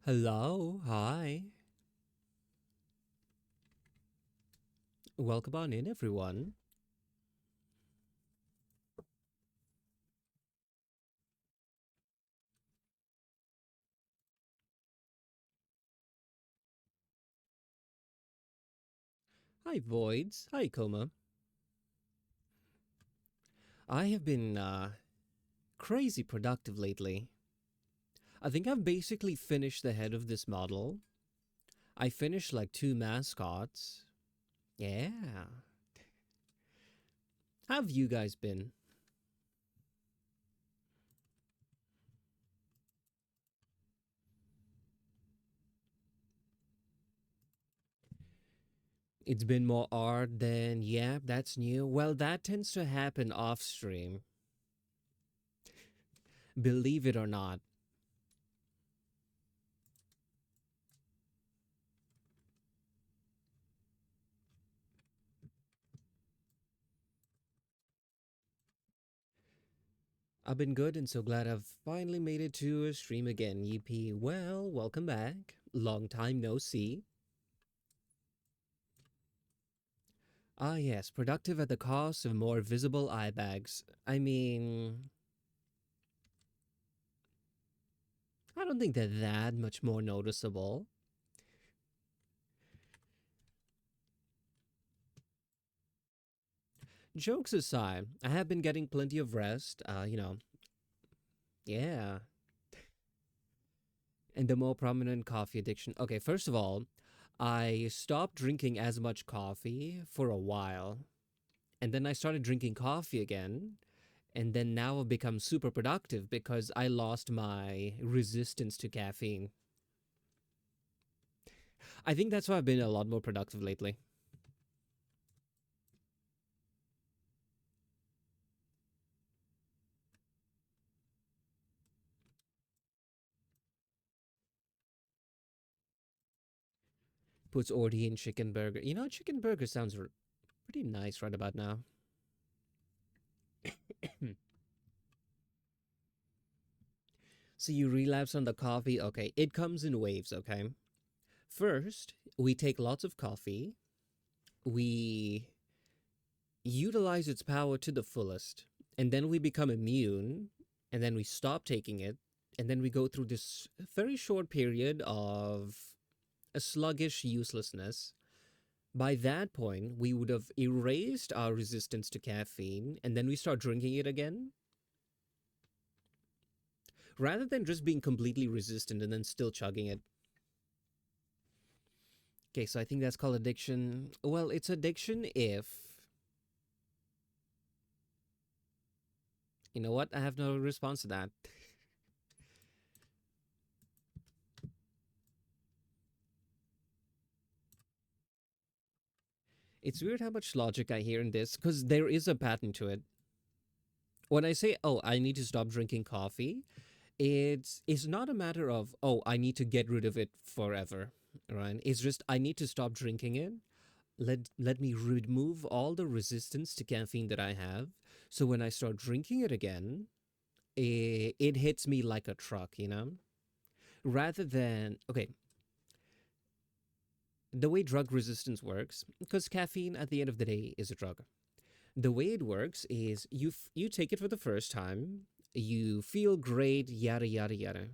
Hello, hi. Welcome on in, everyone. Hi, Voids. Hi, Coma. I have been crazy productive lately. I think I've basically finished the head of this model. I finished like two mascots. Yeah. How have you guys been? It's been more art than, yeah, that's new. Well, that tends to happen off stream, believe it or not. I've been good and so glad I've finally made it to a stream again. EP, well, welcome back. Long time no see. Ah, yes, productive at the cost of more visible eye bags. I mean, I don't think they're that much more noticeable. Jokes aside, I have been getting plenty of rest. Yeah. And the more prominent coffee addiction. Okay, first of all, I stopped drinking as much coffee for a while. And then I started drinking coffee again. And then now I've become super productive because I lost my resistance to caffeine. I think that's why I've been a lot more productive lately. Puts Ordi in chicken burger. You know, chicken burger sounds pretty nice right about now. So you relapse on the coffee. Okay, it comes in waves, okay? First, we take lots of coffee. We utilize its power to the fullest. And then we become immune. And then we stop taking it. And then we go through this very short period of a sluggish uselessness. By that point, we would have erased our resistance to caffeine, and then we start drinking it again, rather than just being completely resistant and then still chugging it. Okay, so I think that's called addiction. Well, it's addiction if. You know what? I have no response to that. It's weird how much logic I hear in this, because there is a pattern to it. When I say, oh, I need to stop drinking coffee, it's not a matter of, oh, I need to get rid of it forever, right? It's just, I need to stop drinking it. Let me remove all the resistance to caffeine that I have. So when I start drinking it again, it hits me like a truck, you know? Rather than, okay, the way drug resistance works, because caffeine at the end of the day is a drug. The way it works is you take it for the first time, you feel great, yada yada yada.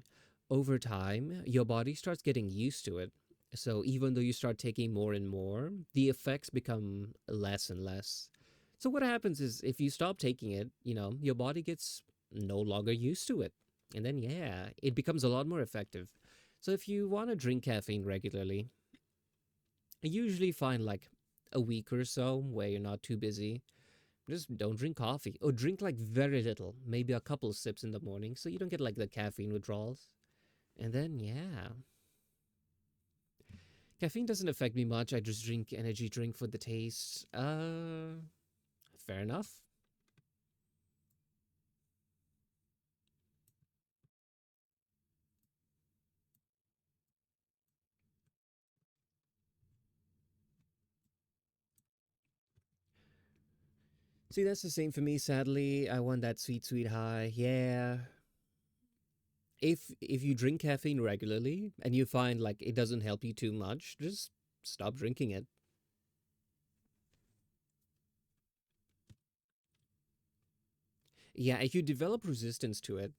Over time, your body starts getting used to it. So even though you start taking more and more, the effects become less and less. So what happens is if you stop taking it, your body gets no longer used to it. And then yeah, it becomes a lot more effective. So if you want to drink caffeine regularly, I usually find like a week or so where you're not too busy. Just don't drink coffee or drink like very little, maybe a couple sips in the morning so you don't get like the caffeine withdrawals. And then, yeah, caffeine doesn't affect me much. I just drink energy drink for the taste. Fair enough. See, that's the same for me, sadly. I want that sweet, sweet high. Yeah. If you drink caffeine regularly and you find like it doesn't help you too much, just stop drinking it. Yeah, if you develop resistance to it,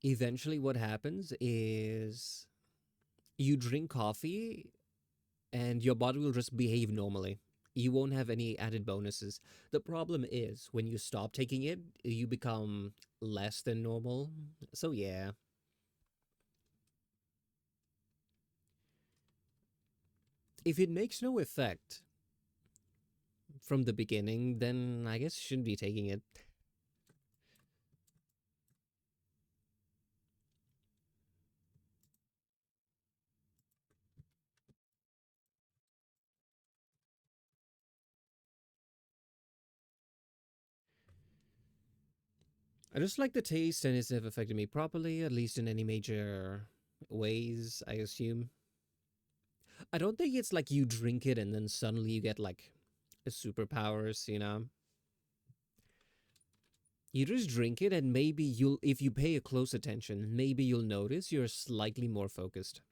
eventually what happens is you drink coffee and your body will just behave normally. You won't have any added bonuses. The problem is when you stop taking it, you become less than normal. So, yeah, if it makes no effect from the beginning, then I guess you shouldn't be taking it. I just like the taste and it's never affected me properly, at least in any major ways, I assume. I don't think it's like you drink it and then suddenly you get like superpowers, you know? You just drink it and maybe you'll, if you pay a close attention, maybe you'll notice you're slightly more focused.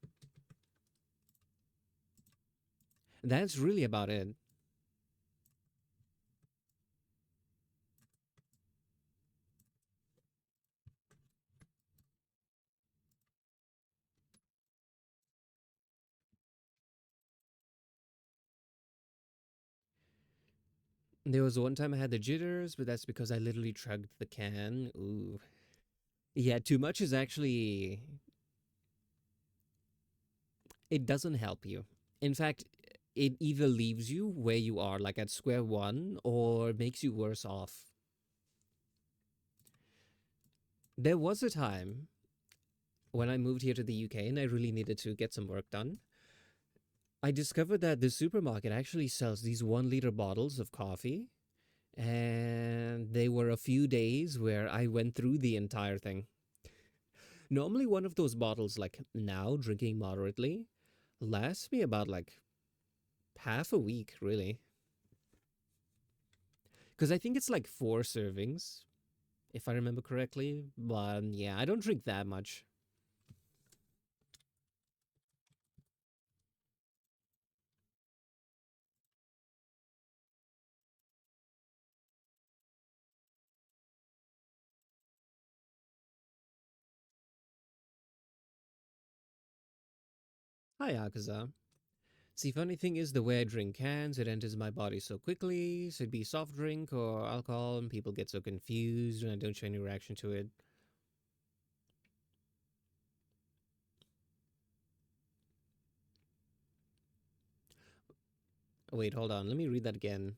That's really about it. There was one time I had the jitters, but that's because I literally chugged the can. Ooh. Yeah, too much is actually, it doesn't help you. In fact, it either leaves you where you are, like at square one, or makes you worse off. There was a time when I moved here to the UK and I really needed to get some work done. I discovered that the supermarket actually sells these 1 liter bottles of coffee, and they were a few days where I went through the entire thing. Normally, one of those bottles, like now, drinking moderately, lasts me about like half a week, really. Because I think it's like 4 servings, if I remember correctly. But yeah, I don't drink that much. Hi, Akaza. See, funny thing is, the way I drink cans, it enters my body so quickly. So it'd be soft drink or alcohol, and people get so confused when I don't show any reaction to it. Wait, hold on. Let me read that again.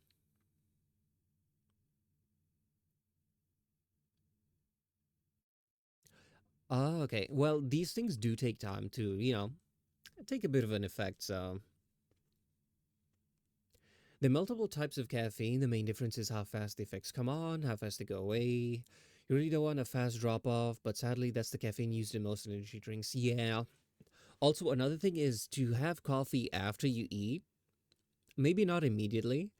Oh, okay. Well, these things do take time to, take a bit of an effect. So, the multiple types of caffeine, the main difference is how fast the effects come on, how fast they go away. You really don't want a fast drop off, but sadly, that's the caffeine used in most energy drinks. Yeah. Also, another thing is to have coffee after you eat. Maybe not immediately,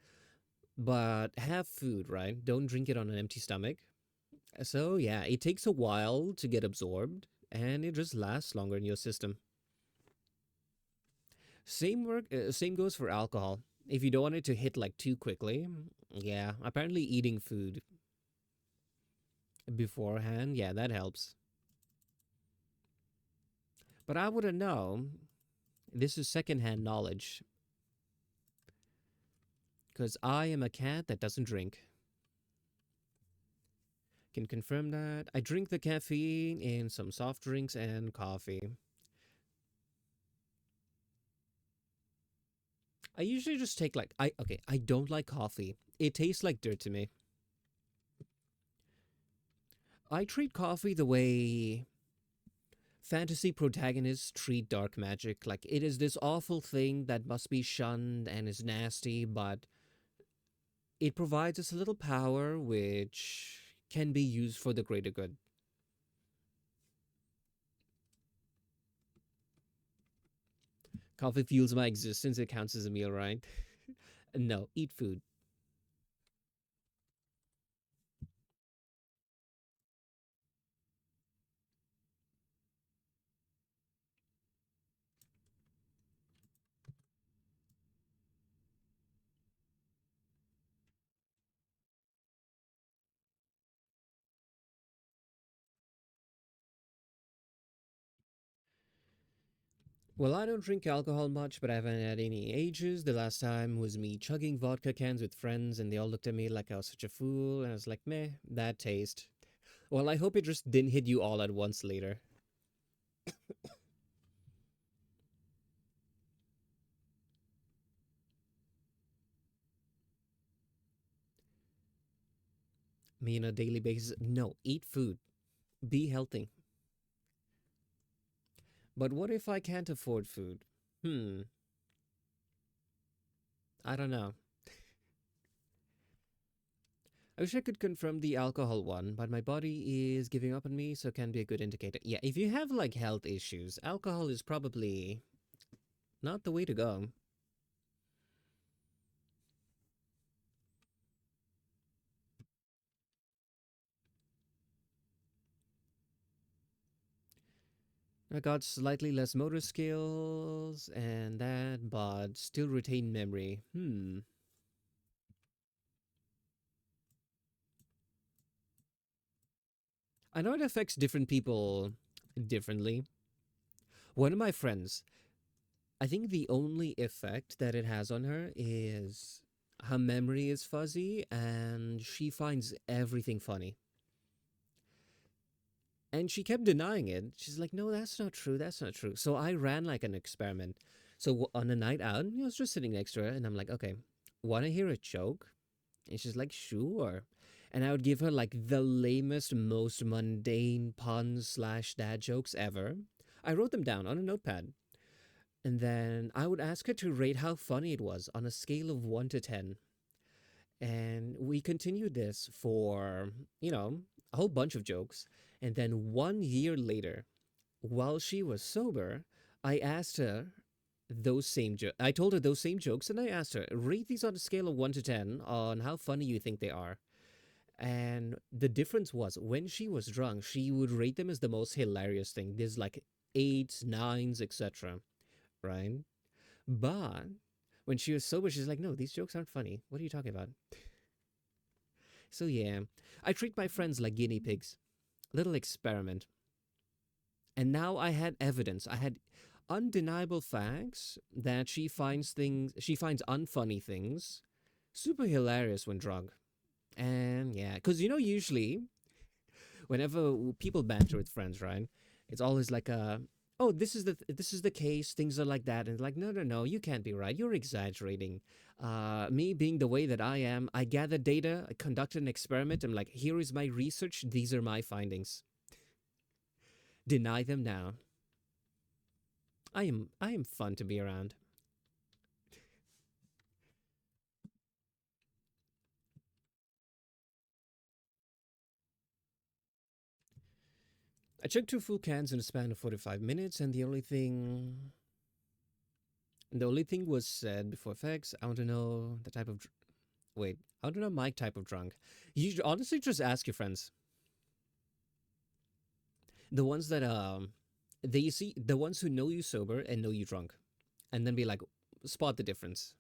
but have food, right? Don't drink it on an empty stomach. So, yeah, it takes a while to get absorbed and it just lasts longer in your system. Same goes for alcohol. If you don't want it to hit like too quickly, yeah, apparently eating food beforehand, yeah, that helps. But I wouldn't know. This is secondhand knowledge because I am a cat that doesn't drink. Can confirm that. I drink the caffeine in some soft drinks and coffee. I usually just take like I don't like coffee. It tastes like dirt to me. I treat coffee the way fantasy protagonists treat dark magic. Like it is this awful thing that must be shunned and is nasty, but it provides us a little power which can be used for the greater good. Coffee fuels my existence. It counts as a meal, right? No, eat food. Well, I don't drink alcohol much, but I haven't had any ages. The last time was me chugging vodka cans with friends, and they all looked at me like I was such a fool, and I was like, meh, bad taste. Well, I hope it just didn't hit you all at once later. Me on a daily basis. No, eat food. Be healthy. But what if I can't afford food? Hmm, I don't know. I wish I could confirm the alcohol one, but my body is giving up on me, so it can be a good indicator. Yeah, if you have like health issues, alcohol is probably not the way to go. I got slightly less motor skills and that, but still retain memory. Hmm. I know it affects different people differently. One of my friends, I think the only effect that it has on her is her memory is fuzzy and she finds everything funny. And she kept denying it. She's like, no, that's not true. That's not true. So I ran like an experiment. So on a night out, I was just sitting next to her and I'm like, okay, want to hear a joke? And she's like, sure. And I would give her like the lamest, most mundane puns slash dad jokes ever. I wrote them down on a notepad. And then I would ask her to rate how funny it was on a scale of 1 to 10. And we continued this for, you know, a whole bunch of jokes. And then 1 year later, while she was sober, I asked her I told her those same jokes and I asked her, rate these on a scale of 1 to 10 on how funny you think they are. And the difference was when she was drunk, she would rate them as the most hilarious thing. There's like eights, nines, etc. Right? But when she was sober, she's like, no, these jokes aren't funny. What are you talking about? So yeah, I treat my friends like guinea pigs. Little experiment. And now I had evidence. I had undeniable facts that she finds unfunny things super hilarious when drunk. And yeah, because usually whenever people banter with friends, right? It's always like oh, this is the case. Things are like that, and like, no, no, no, you can't be right. You're exaggerating. Me being the way that I am, I gather data, I conduct an experiment. I'm like, here is my research. These are my findings. Deny them now. I am fun to be around. I took two full cans in a span of 45 minutes, and the only thing was said before effects. I want to know the type of wait. I want to know my type of drunk. You should honestly just ask your friends, the ones that they see, the ones who know you sober and know you drunk, and then be like, spot the difference.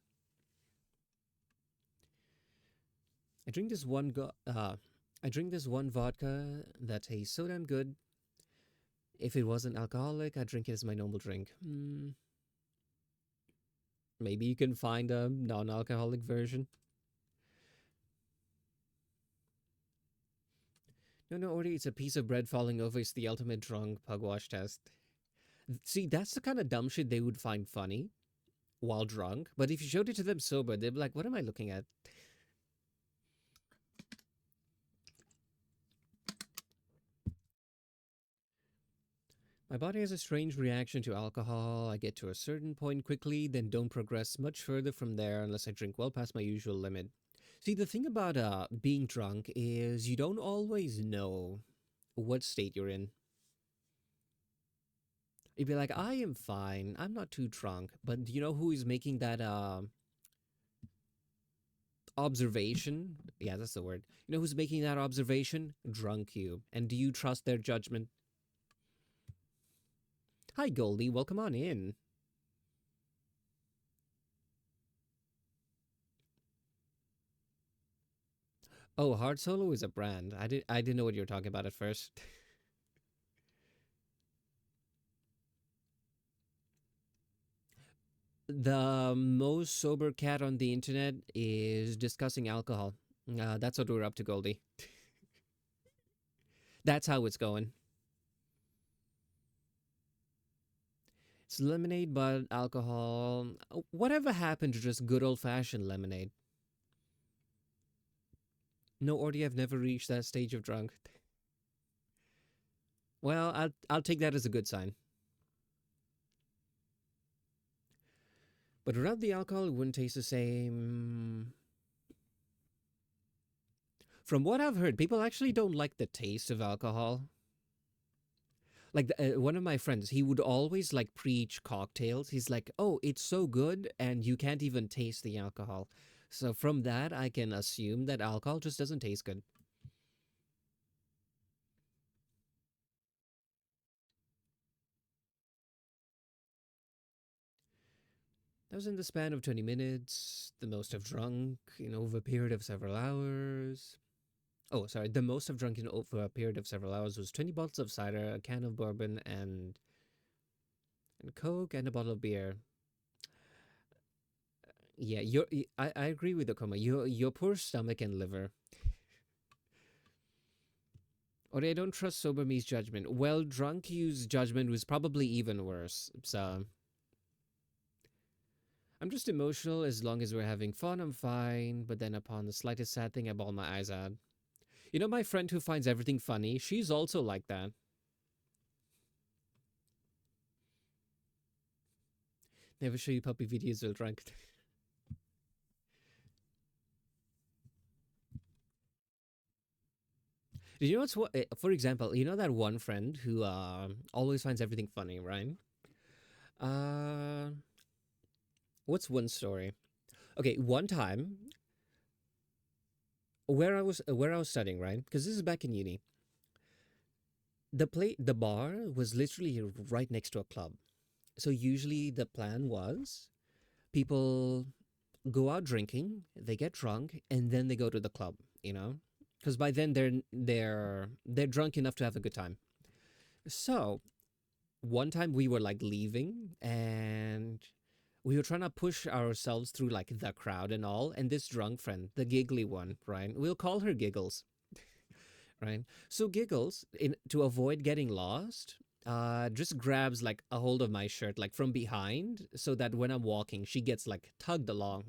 I drink this one go- I drink this one vodka that tastes so damn good. If it wasn't alcoholic, I'd drink it as my normal drink. Maybe you can find a non-alcoholic version. No, no, Ordy, it's a piece of bread falling over. It's the ultimate drunk pugwash test. See, that's the kind of dumb shit they would find funny while drunk. But if you showed it to them sober, they'd be like, what am I looking at? My body has a strange reaction to alcohol. I get to a certain point quickly, then don't progress much further from there unless I drink well past my usual limit. See, the thing about being drunk is you don't always know what state you're in. You'd be like, I am fine. I'm not too drunk. But do you know who is making that observation? Yeah, that's the word. You know who's making that observation? Drunk you. And do you trust their judgment? Hi, Goldie. Welcome on in. Oh, Hard Solo is a brand. I didn't know what you were talking about at first. The most sober cat on the internet is discussing alcohol. That's what we're up to, Goldie. That's how it's going. It's lemonade, but alcohol. Whatever happened to just good old fashioned lemonade? No, Ordy, I've never reached that stage of drunk. Well, I'll take that as a good sign. But without the alcohol, it wouldn't taste the same. From what I've heard, people actually don't like the taste of alcohol. Like one of my friends, he would always like preach cocktails. He's like, "Oh, it's so good, and you can't even taste the alcohol." So from that, I can assume that alcohol just doesn't taste good. That was in the span of 20 minutes, the most I've drunk, over a period of several hours. Oh, sorry, the most I've drunk over a period of several hours was 20 bottles of cider, a can of bourbon, and Coke, and a bottle of beer. Yeah, I agree with the coma. Your poor stomach and liver. Or I don't trust sober me's judgment. Well, drunk you's judgment was probably even worse. So I'm just emotional as long as we're having fun, I'm fine. But then upon the slightest sad thing, I bawl my eyes out. You know, my friend who finds everything funny, she's also like that. Never show you puppy videos while drunk. Did you know what's what? For example, you know that one friend who always finds everything funny, right? Uh, what's one story? Okay, one time where I was studying, right? Because this is back in uni. The bar was literally right next to a club. So usually the plan was people go out drinking, they get drunk, and then they go to the club. You know, because by then they're drunk enough to have a good time. So one time we were like leaving and we were trying to push ourselves through like the crowd and all, and this drunk friend, the giggly one, right, we'll call her Giggles, right? So Giggles, to avoid getting lost, just grabs like a hold of my shirt like from behind so that when I'm walking she gets like tugged along.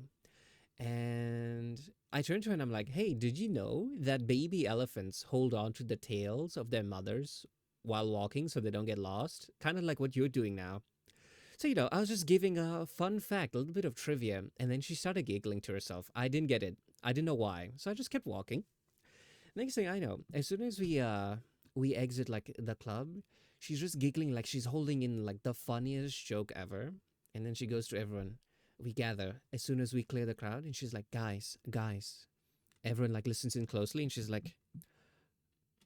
And I turn to her and I'm like, "Hey, did you know that baby elephants hold on to the tails of their mothers while walking so they don't get lost? Kind of like what you're doing now." So, I was just giving a fun fact, a little bit of trivia, and then she started giggling to herself. I didn't get it. I didn't know why. So I just kept walking. Next thing I know, as soon as we exit like the club, she's just giggling like she's holding in like the funniest joke ever. And then she goes to everyone. We gather as soon as we clear the crowd, and she's like, "Guys, guys." Everyone like listens in closely, and she's like,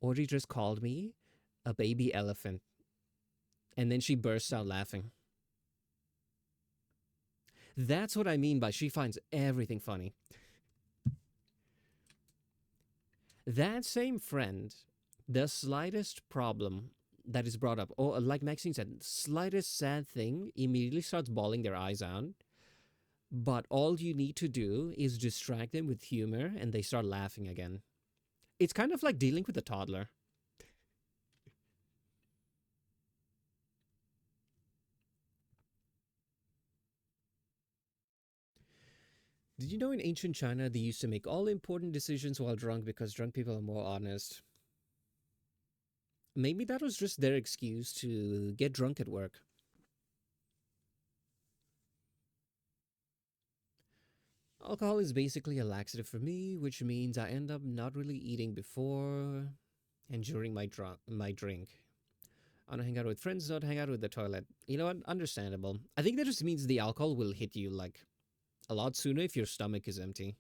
"Audrey just called me a baby elephant." And then she bursts out laughing. That's what I mean by she finds everything funny. That same friend, the slightest problem that is brought up, or like Maxine said, slightest sad thing immediately starts bawling their eyes out. But all you need to do is distract them with humor and they start laughing again. It's kind of like dealing with a toddler. Did you know in ancient China they used to make all important decisions while drunk because drunk people are more honest? Maybe that was just their excuse to get drunk at work. Alcohol is basically a laxative for me, which means I end up not really eating before and during my drink. I don't hang out with friends, not hang out with the toilet. You know what? Understandable. I think that just means the alcohol will hit you like a lot sooner if your stomach is empty.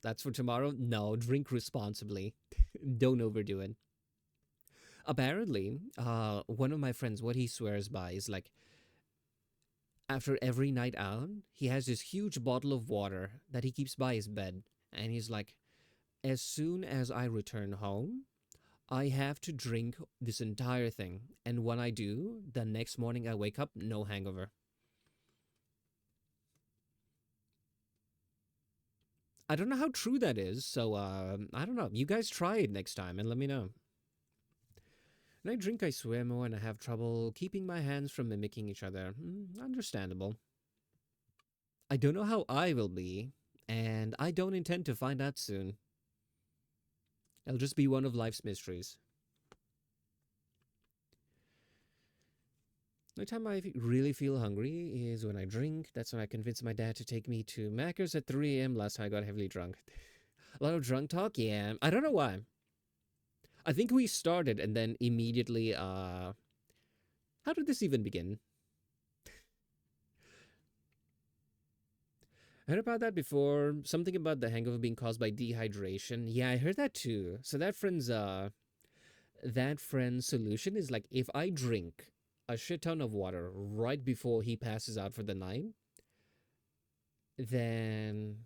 That's for tomorrow? No, drink responsibly. Don't overdo it. Apparently, one of my friends, what he swears by is like after every night out, he has this huge bottle of water that he keeps by his bed. And he's like, as soon as I return home, I have to drink this entire thing. And when I do, the next morning I wake up, no hangover. I don't know how true that is, so I don't know. You guys try it next time and let me know. When I drink, I swear more and I have trouble keeping my hands from mimicking each other. Understandable. I don't know how I will be, and I don't intend to find out soon. It'll just be one of life's mysteries. The time I really feel hungry is when I drink. That's when I convinced my dad to take me to Macca's at 3 a.m. last time I got heavily drunk. A lot of drunk talk? Yeah. I don't know why. I think we started and then immediately, how did this even begin? I heard about that before. Something about the hangover being caused by dehydration. Yeah, I heard that too. So that friend's solution is like if I drink a shit ton of water right before he passes out for the night, then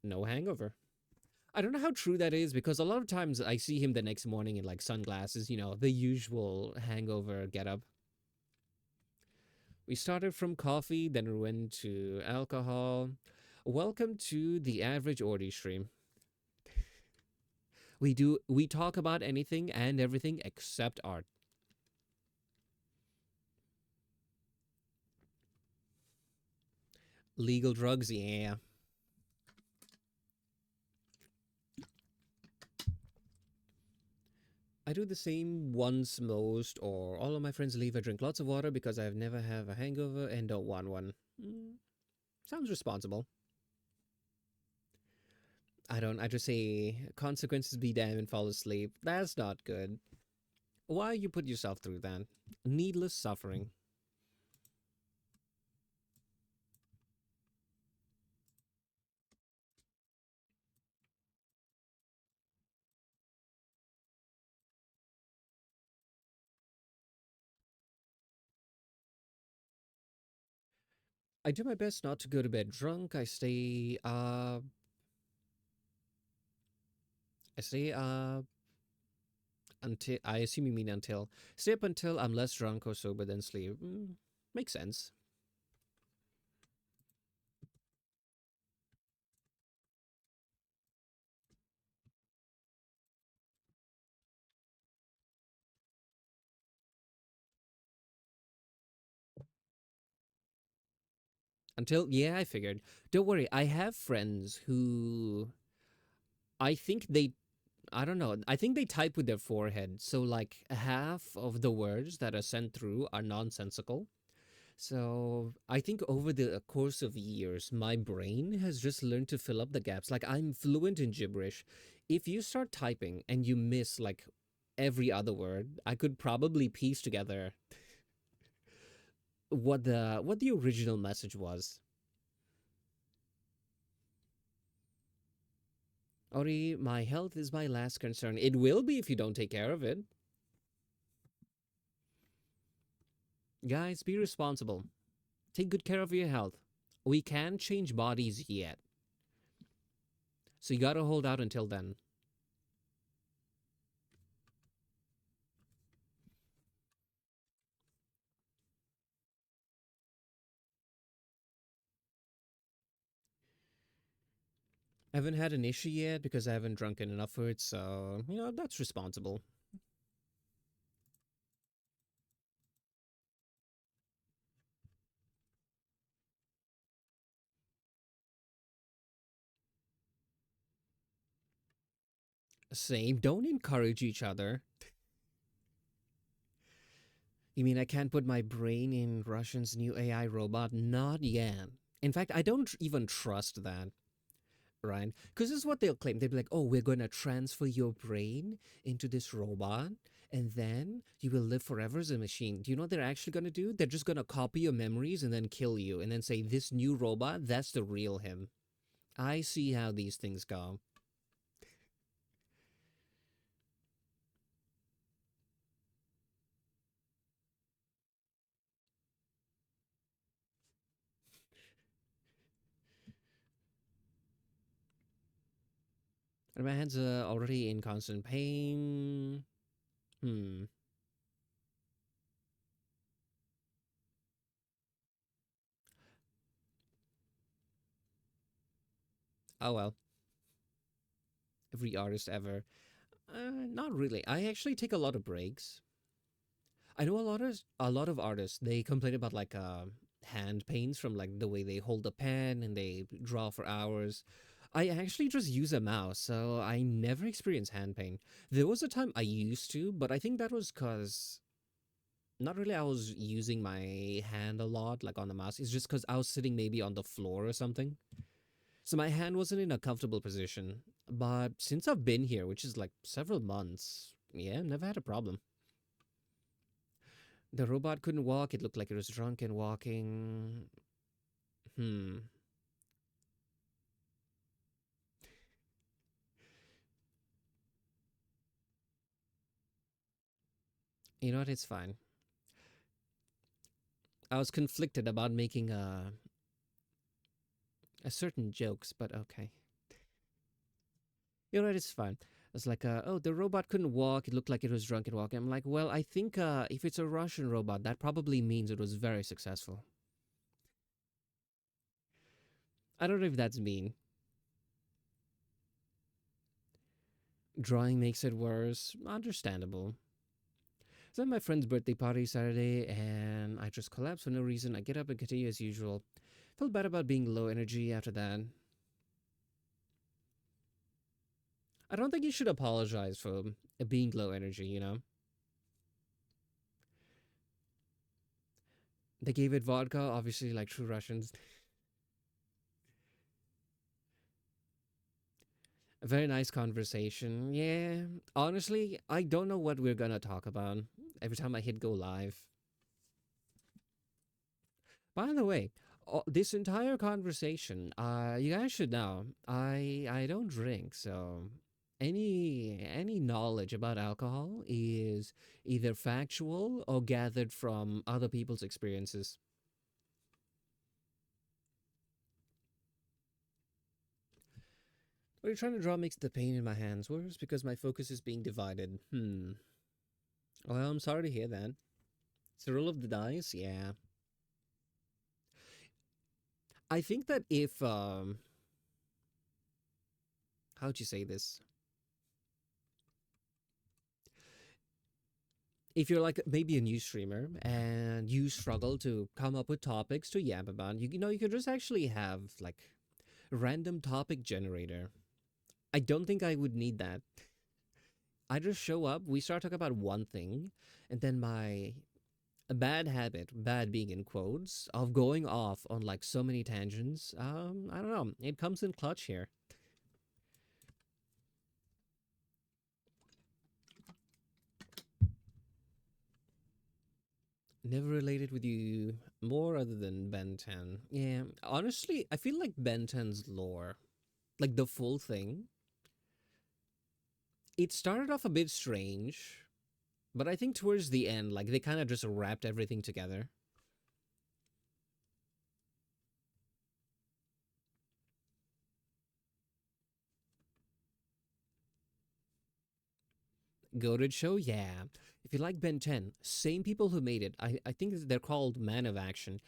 no hangover. I don't know how true that is because a lot of times I see him the next morning in like sunglasses, the usual hangover getup. We started from coffee, then we went to alcohol. Welcome to the average Ordi stream. We talk about anything and everything except art. Legal drugs, yeah. I do the same once most, or all of my friends leave. I drink lots of water because I've never have a hangover and don't want one. Sounds responsible. I don't. I just say consequences be damned and fall asleep. That's not good. Why you put yourself through that? Needless suffering. I do my best not to go to bed drunk. I stay until I assume you mean until stay up until I'm less drunk or sober than sleep. Makes sense. Until yeah, I figured. Don't worry, I have friends who I think they I don't know. I think they type with their forehead. So like half of the words that are sent through are nonsensical. So I think over the course of years, my brain has just learned to fill up the gaps. Like I'm fluent in gibberish. If you start typing and you miss like every other word, I could probably piece together what the original message was. Ori, my health is my last concern. It will be if you don't take care of it. Guys, be responsible. Take good care of your health. We can't change bodies yet. So you gotta hold out until then. I haven't had an issue yet because I haven't drunken enough for it, so, that's responsible. Same, don't encourage each other. You mean I can't put my brain in Russian's new AI robot? Not yet. In fact, I don't even trust that, right? Because this is what they'll claim. They'll be like, oh, we're going to transfer your brain into this robot, and then you will live forever as a machine. Do you know what they're actually going to do? They're just going to copy your memories and then kill you, and then say, this new robot, that's the real him. I see how these things go. And my hands are already in constant pain. Hmm. Oh well, every artist ever. Not really. I actually take a lot of breaks. I know a lot of artists. They complain about like hand pains from like the way they hold the pen and they draw for hours. I actually just use a mouse, so I never experience hand pain. There was a time I used to, but I think that was because not really I was using my hand a lot, like on the mouse. It's just because I was sitting maybe on the floor or something. So my hand wasn't in a comfortable position. But since I've been here, which is like several months, yeah, never had a problem. The robot couldn't walk. It looked like it was drunk and walking. Hmm. You know what? It's fine. I was conflicted about making a certain jokes, but okay. You know what? It's fine. It's like, oh, the robot couldn't walk. It looked like it was drunk and walking. I'm like, well, I think if it's a Russian robot, that probably means it was very successful. I don't know if that's mean. Drawing makes it worse. Understandable. It's at my friend's birthday party Saturday, and I just collapsed for no reason. I get up and continue as usual. Felt bad about being low energy after that. I don't think you should apologize for being low energy, you know? They gave it vodka, obviously, like true Russians. A very nice conversation. Yeah, honestly, I don't know what we're gonna talk about every time I hit go live. By the way, this entire conversation, you guys should know, I don't drink, so any knowledge about alcohol is either factual or gathered from other people's experiences. What you're trying to draw makes the pain in my hands worse because my focus is being divided. Hmm. Well, I'm sorry to hear that. It's the roll of the dice. Yeah. I think that if how'd you say this? If you're like maybe a new streamer and you struggle to come up with topics to yap about, you know you could just actually have like a random topic generator. I don't think I would need that. I just show up, we start talking about one thing, and then my a bad habit, bad being in quotes, of going off on like so many tangents. I don't know. It comes in clutch here. Never related with you more other than Ben 10. Yeah, honestly, I feel like Ben 10's lore, like the full thing, it started off a bit strange, but I think towards the end, like they kind of just wrapped everything together. Goated show, yeah. If you like Ben 10, same people who made it, I think they're called Man of Action.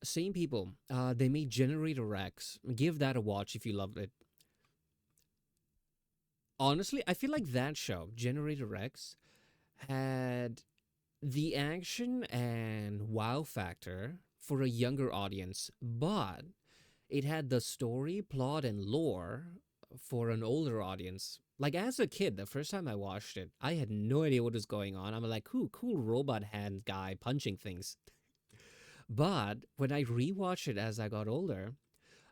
Same people. They made Generator Rex. Give that a watch if you loved it. Honestly, I feel like that show, Generator Rex, had the action and wow factor for a younger audience, but it had the story, plot, and lore for an older audience. Like as a kid, the first time I watched it, I had no idea what was going on. I'm like, cool robot hand guy punching things. But when I rewatched it as I got older,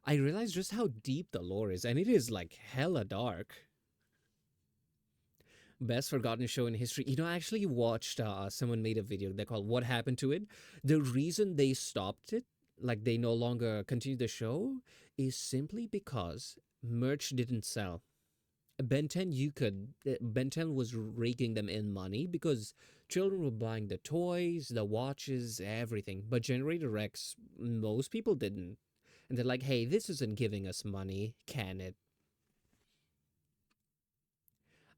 I realized just how deep the lore is, and it is like hella dark. Best forgotten show in history. You know, I actually watched someone made a video they called "What Happened to It." The reason they stopped it, like they no longer continued the show, is simply because merch didn't sell. Ben 10, Ben 10 was raking them in money because children were buying the toys, the watches, everything. But Generator X, most people didn't. And they're like, hey, this isn't giving us money, can it?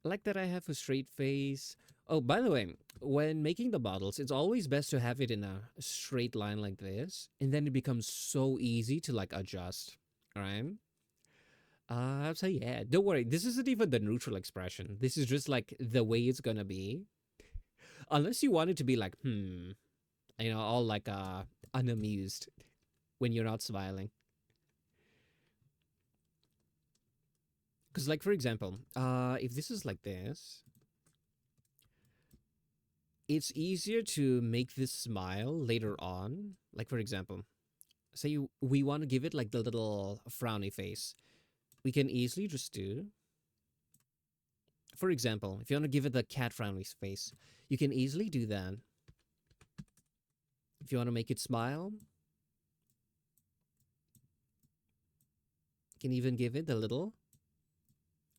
I like that I have a straight face. Oh, by the way, when making the models, it's always best to have it in a straight line like this, and then it becomes so easy to like adjust. Right? So yeah, don't worry. This isn't even the neutral expression. This is just like the way it's gonna be. Unless you want it to be like, all like unamused when you're not smiling. Because like for example, if this is like this, it's easier to make this smile later on. Like for example, say we want to give it like the little frowny face. We can easily just do, for example, if you want to give it the cat frowny face, you can easily do that. If you want to make it smile, you can even give it the little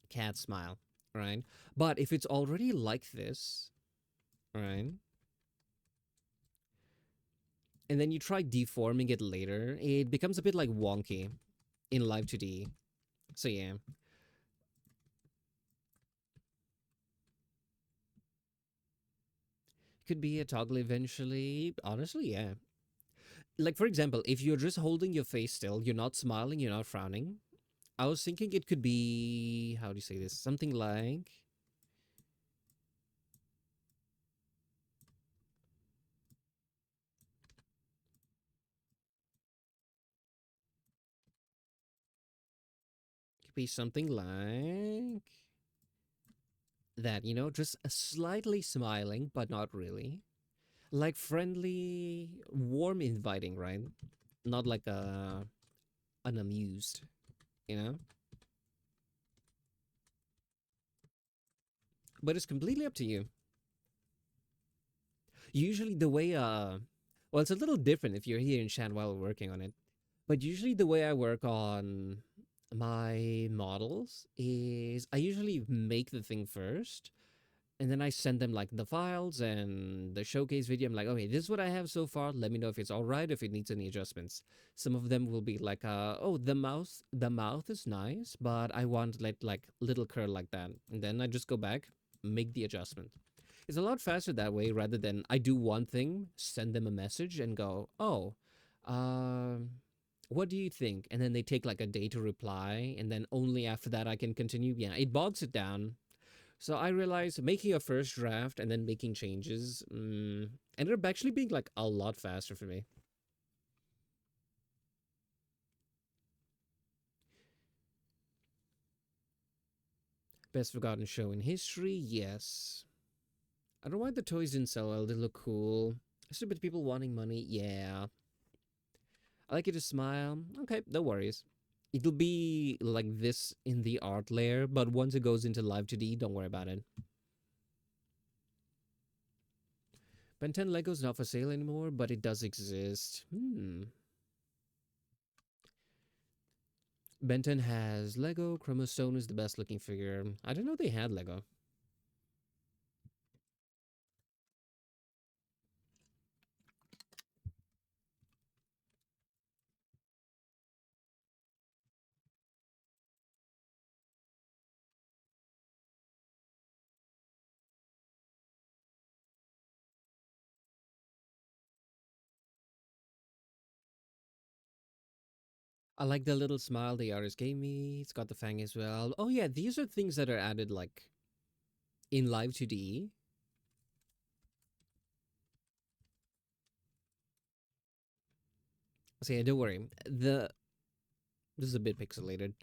cat smile, right? But if it's already like this, right, and then you try deforming it later, it becomes a bit like wonky in Live 2D. So yeah, could be a toggle eventually. Honestly, yeah. Like for example, if you're just holding your face still, you're not smiling, you're not frowning. I was thinking it could be, how do you say this? Something like, could be something like that, just a slightly smiling, but not really. Like friendly, warm, inviting, right? Not like unamused, you know? But it's completely up to you. Usually the way, well, it's a little different if you're here in chat while working on it. But usually the way I work on my models is I usually make the thing first, and then I send them like the files and the showcase video. I'm like, okay, this is what I have so far. Let me know if it's all right, if it needs any adjustments. Some of them will be like, oh, the mouth is nice, but I want like little curl like that. And then I just go back, make the adjustment. It's a lot faster that way rather than I do one thing, send them a message, and go, oh, um, what do you think? And then they take like a day to reply, and then only after that I can continue. Yeah, it bogs it down. So I realized making a first draft and then making changes ended up actually being like a lot faster for me. Best forgotten show in history, yes. I don't know why the toys didn't sell well. They look cool. Stupid people wanting money, yeah. I like you to smile. Okay, no worries. It'll be like this in the art layer, but once it goes into live 2D, don't worry about it. Ben 10 Lego's not for sale anymore, but it does exist. Ben 10 has Lego. Chromostone is the best looking figure. I didn't know they had Lego. I like the little smile the artist gave me. It's got the fang as well. Oh yeah, these are things that are added like in live 2D. So yeah, don't worry. This is a bit pixelated.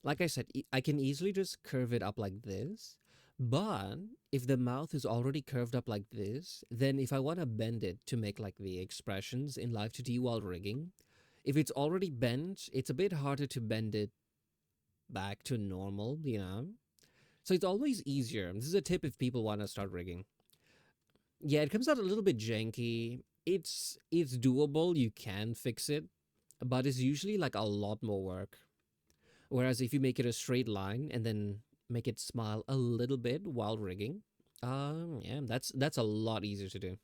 Like I said, I can easily just curve it up like this. But if the mouth is already curved up like this, then if I want to bend it to make like the expressions in live 2D while rigging, if it's already bent, it's a bit harder to bend it back to normal. So it's always easier. This is a tip if people want to start rigging. Yeah, it comes out a little bit janky. It's doable. You can fix it, but it's usually like a lot more work. Whereas if you make it a straight line and then make it smile a little bit while rigging, yeah, that's a lot easier to do.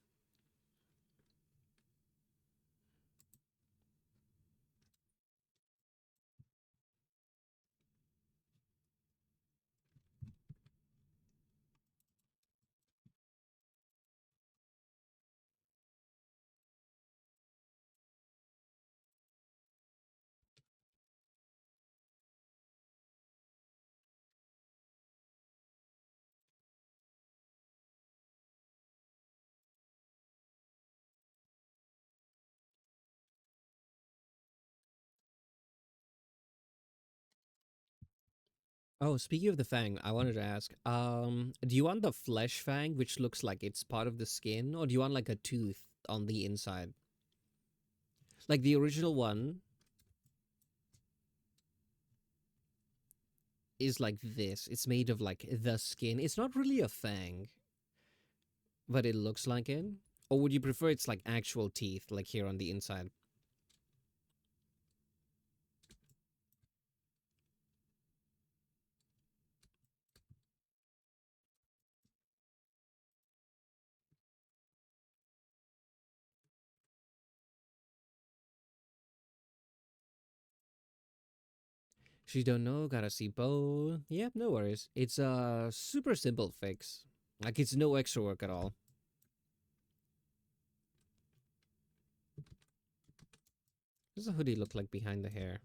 Oh, speaking of the fang, I wanted to ask, do you want the flesh fang, which looks like it's part of the skin, or do you want like a tooth on the inside? Like the original one is like this. It's made of like the skin. It's not really a fang, but it looks like it. Or would you prefer it's like actual teeth, like here on the inside? She don't know, gotta see both. Yep, no worries. It's a super simple fix. Like it's no extra work at all. What does a hoodie look like behind the hair?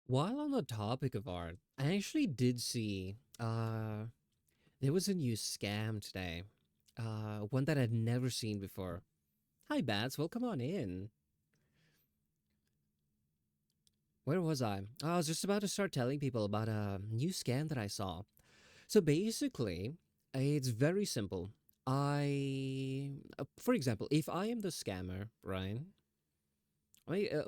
While on the topic of art, I actually did see there was a new scam today. One that I'd never seen before. Hi Bats, welcome on in. Where was I? I was just about to start telling people about a new scam that I saw. So basically, it's very simple. For example, if I am the scammer, right?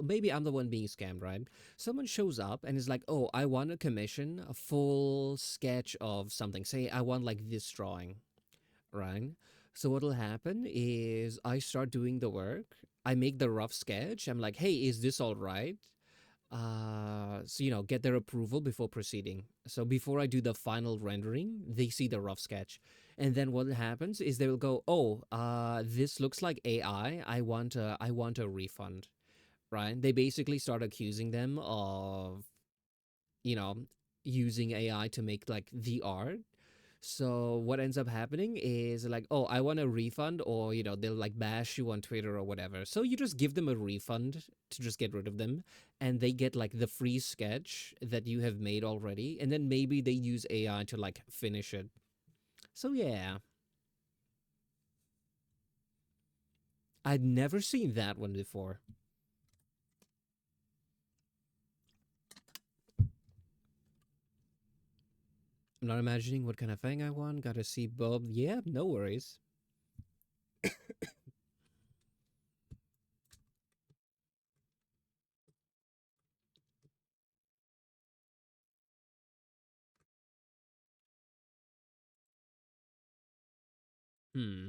Maybe I'm the one being scammed, right? Someone shows up and is like, "Oh, I want to commission a full sketch of something. Say, I want like this drawing, right?" So what'll happen is I start doing the work. I make the rough sketch. I'm like, "Hey, is this all right?" So get their approval before proceeding. So before I do the final rendering, they see the rough sketch, and then what happens is they will go, "Oh, this looks like AI. I want a refund." Right? They basically start accusing them of, you know, using AI to make like the art. So what ends up happening is like, oh, I want a refund, or they'll like bash you on Twitter or whatever. So you just give them a refund to just get rid of them, and they get like the free sketch that you have made already, and then maybe they use AI to like finish it. So yeah, I'd never seen that one before. I'm not imagining what kind of thing I want. Gotta see Bob. Yeah, no worries. Hmm.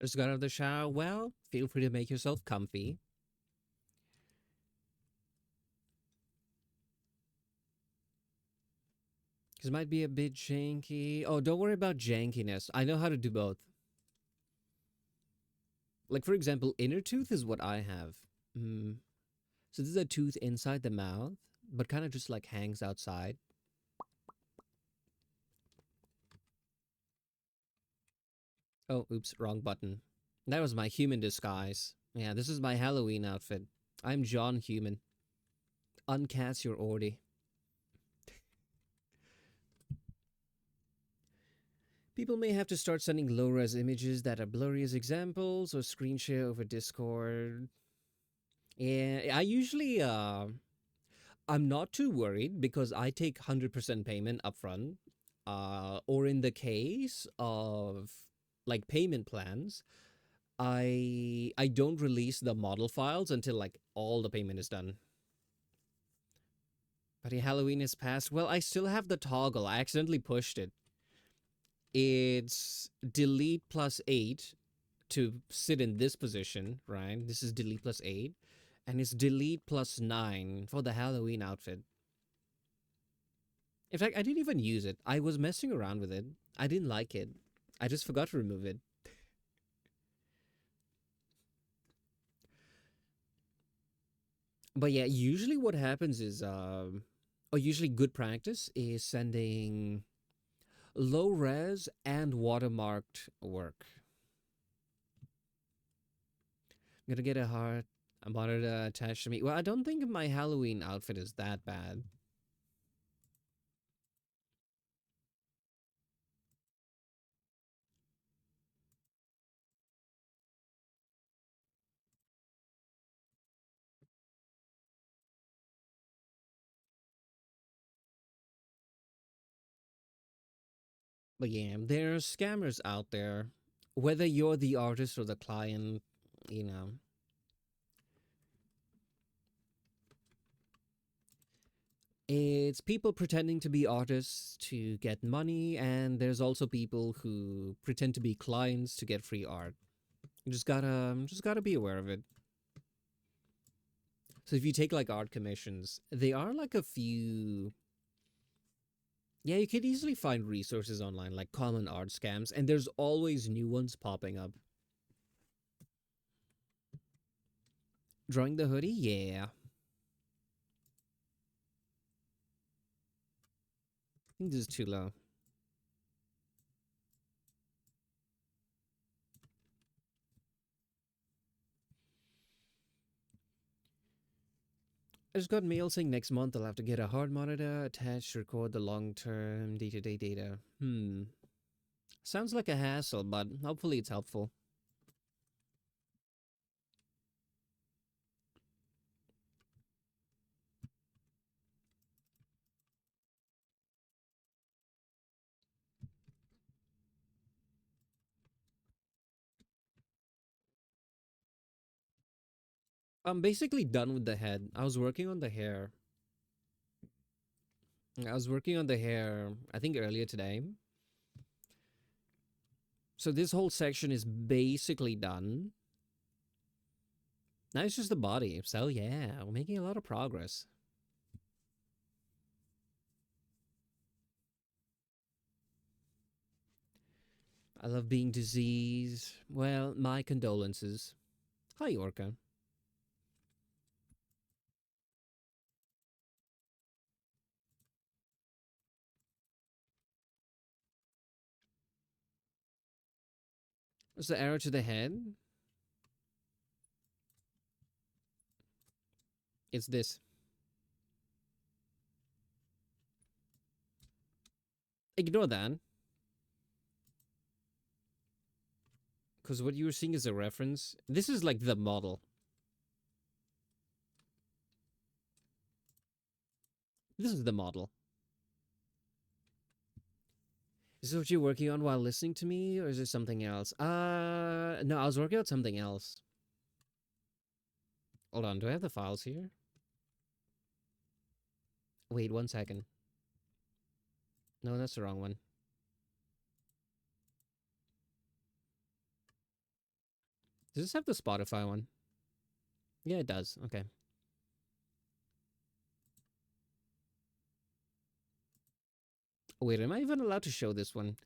Just got out of the shower. Well, feel free to make yourself comfy. Because it might be a bit janky. Oh, don't worry about jankiness. I know how to do both. Like, for example, inner tooth is what I have. Mm. So this is a tooth inside the mouth, but kind of just like hangs outside. Oh, oops, wrong button. That was my human disguise. Yeah, this is my Halloween outfit. I'm John Human. Uncats your Ordi. People may have to start sending low-res images that are blurry as examples or screen share over Discord. Yeah, I'm not too worried because I take 100% payment upfront. Or in the case of like payment plans, I don't release the model files until like all the payment is done. But Halloween is past. Well, I still have the toggle. I accidentally pushed it. It's delete plus 8 to sit in this position, right? This is delete plus 8. And it's delete plus 9 for the Halloween outfit. In fact, I didn't even use it. I was messing around with it. I didn't like it. I just forgot to remove it. But yeah, usually what happens is, or usually good practice is sending low res and watermarked work. I'm gonna get a monitor attached to me. Well, I don't think my Halloween outfit is that bad. But yeah, there's scammers out there. Whether you're the artist or the client, you know, it's people pretending to be artists to get money, and there's also people who pretend to be clients to get free art. You just gotta be aware of it. So if you take like art commissions, they are like a few. Yeah, you could easily find resources online like common art scams, and there's always new ones popping up. Drawing the hoodie, yeah. I think this is too low. I just got mail saying next month I'll have to get a hard monitor attached to record the long-term day-to-day data. Sounds like a hassle, but hopefully it's helpful. I'm basically done with the head. I was working on the hair. I think earlier today. So this whole section is basically done. Now it's just the body. So yeah, we're making a lot of progress. I love being diseased. Well, my condolences. Hi, Orca. What's the arrow to the head? It's this. Ignore that. Because what you were seeing is a reference. This is like the model. This is the model. Is this what you're working on while listening to me, or is it something else? No, I was working on something else. Hold on, do I have the files here? Wait, 1 second. No, that's the wrong one. Does this have the Spotify one? Yeah, it does. Okay. Wait, am I even allowed to show this one?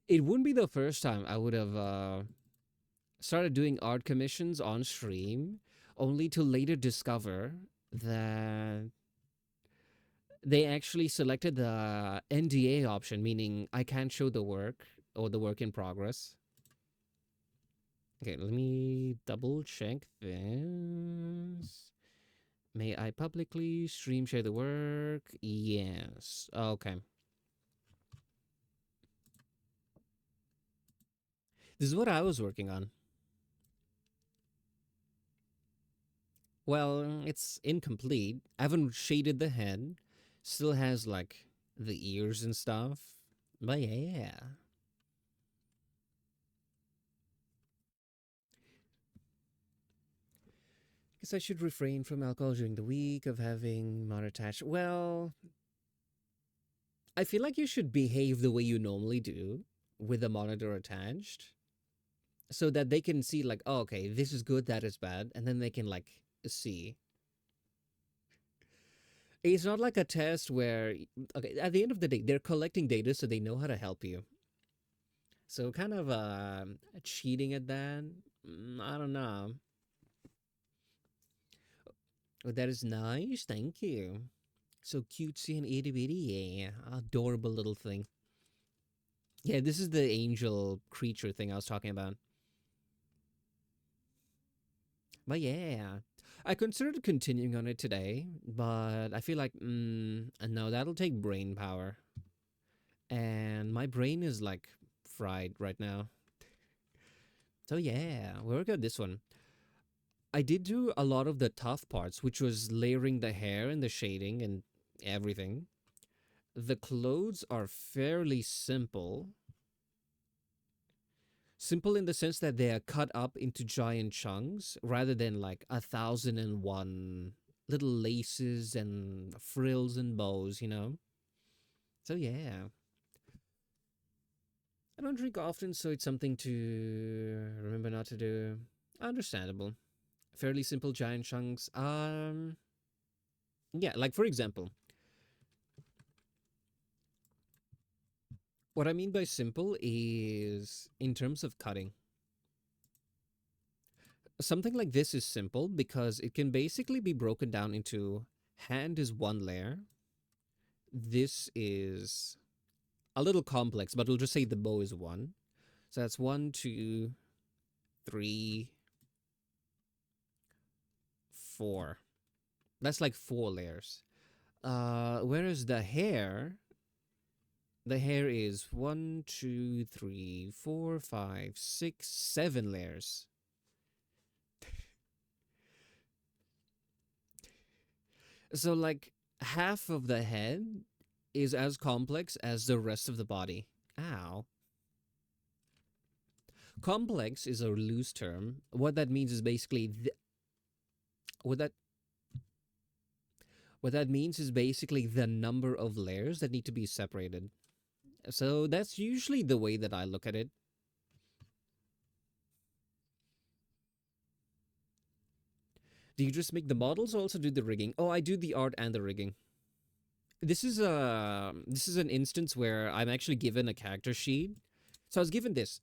It wouldn't be the first time I would have started doing art commissions on stream, only to later discover that they actually selected the NDA option, meaning I can't show the work or the work in progress. Okay, let me double check this. May I publicly stream share the work? Yes. Okay. This is what I was working on. Well, it's incomplete. I haven't shaded the head. Still has like the ears and stuff. But yeah. Guess I should refrain from alcohol during the week of having monitor attached. Well, I feel like you should behave the way you normally do with the monitor attached so that they can see like, oh, okay, this is good, that is bad, and then they can like see. It's not like a test where okay, at the end of the day, they're collecting data so they know how to help you. So kind of cheating at that, I don't know. Oh, that is nice. Thank you. So cutesy and itty bitty. Yeah, adorable little thing. Yeah, this is the angel creature thing I was talking about. But yeah, I considered continuing on it today, but I feel like, no, that'll take brain power. And my brain is like fried right now. So yeah, we'll work out this one. I did do a lot of the tough parts, which was layering the hair and the shading and everything. The clothes are fairly simple. Simple in the sense that they are cut up into giant chunks rather than like 1,001 little laces and frills and bows. So yeah. I don't drink often, so it's something to remember not to do. Understandable. Fairly simple giant chunks. Yeah, like for example, what I mean by simple is in terms of cutting. Something like this is simple because it can basically be broken down into hand is one layer. This is a little complex, but we'll just say the bow is one. So that's one, two, three, four. That's like four layers. Whereas the hair is one, two, three, four, five, six, 7 layers. So like half of the head is as complex as the rest of the body. Ow. Complex is a loose term. What that means is basically what that what that means is basically the number of layers that need to be separated. So that's usually the way that I look at it. Do you just make the models or also do the rigging? Oh, I do the art and the rigging. This is an instance where I'm actually given a character sheet. So I was given this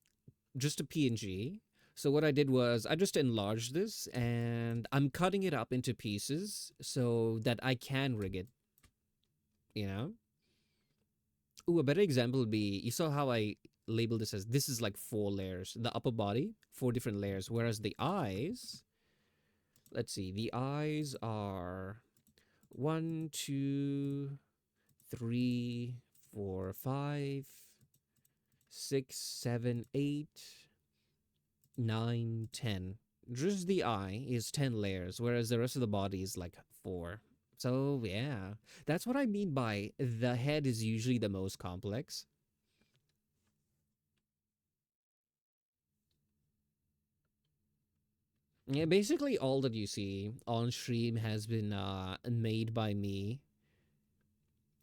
just a PNG. So what I did was I just enlarged this and I'm cutting it up into pieces so that I can rig it, you know? Ooh, a better example would be you saw how I labeled this is like 4 layers. The upper body, 4 different layers, whereas the eyes, let's see, the eyes are one, two, three, four, five, six, seven, eight, nine, 10. Just the eye is 10 layers, whereas the rest of the body is like four. So yeah, that's what I mean by the head is usually the most complex. Yeah, basically all that you see on stream has been made by me.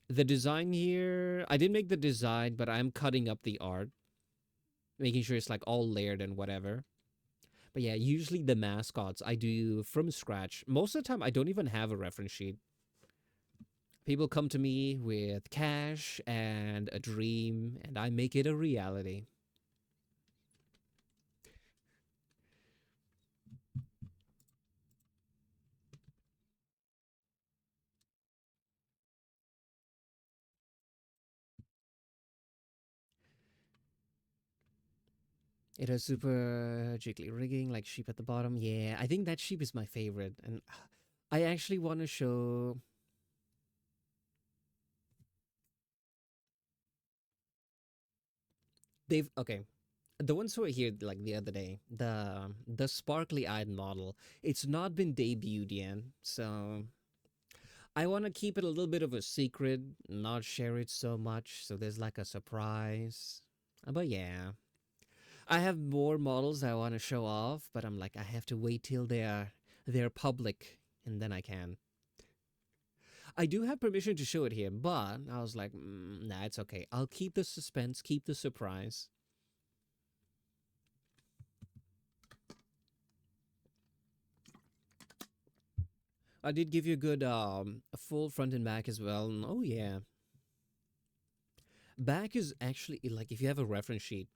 The design here, I didn't make the design, but I'm cutting up the art, making sure it's like all layered and whatever. But yeah, usually the mascots I do from scratch. Most of the time, I don't even have a reference sheet. People come to me with cash and a dream, and I make it a reality. It has super jiggly rigging, like sheep at the bottom. Yeah, I think that sheep is my favorite. And I actually want to show. They've okay. The ones who were here like the other day, the sparkly eyed model, it's not been debuted yet, so I want to keep it a little bit of a secret, not share it so much, so there's like a surprise. But yeah, I have more models I want to show off, but I'm like I have to wait till they're public, and then I can. I do have permission to show it here, but I was like, nah, it's okay. I'll keep the suspense, keep the surprise. I did give you a good full front and back as well. Oh yeah, back is actually like if you have a reference sheet.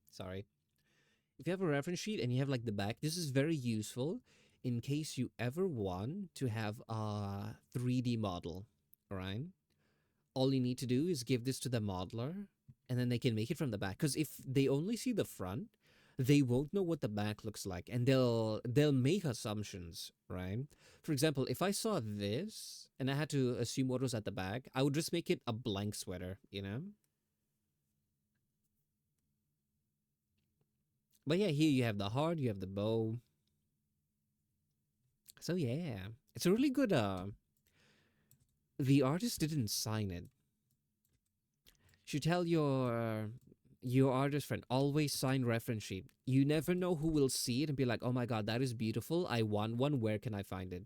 Sorry, if you have a reference sheet and you have like the back, this is very useful in case you ever want to have a 3D model. All right, all you need to do is give this to the modeler, and then they can make it from the back. Because if they only see the front, they won't know what the back looks like, and they'll make assumptions, right? For example, if I saw this and I had to assume what was at the back, I would just make it a blank sweater, you know. But yeah, here you have the heart, you have the bow. So yeah, it's a really good. The artist didn't sign it. Should tell your artist friend always sign reference sheet. You never know who will see it and be like, "Oh my god, that is beautiful. I want one. Where can I find it?"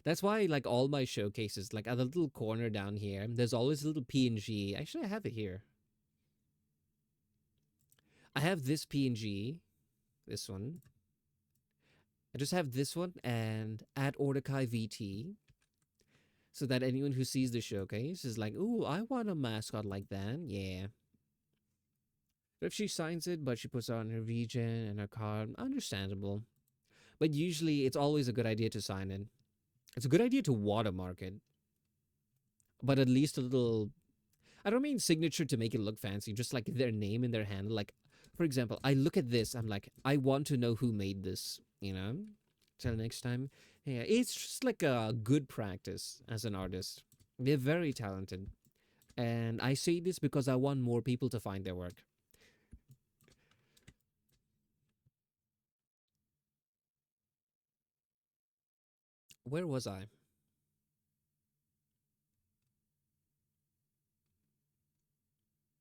That's why like all my showcases, like at the little corner down here, there's always a little PNG. Actually, I have it here. I have this PNG, this one. I just have this one and at Ordikai VT, so that anyone who sees the showcase is like, "Ooh, I want a mascot like that." Yeah. But if she signs it, but she puts it on her VGen and her card, understandable. But usually, it's always a good idea to sign it. It's a good idea to watermark it, but at least a little. I don't mean signature to make it look fancy, just like their name and their handle. Like, for example, I look at this, I'm like, I want to know who made this, you know? Till next time. Yeah, it's just like a good practice as an artist. They're very talented. And I say this because I want more people to find their work. Where was I?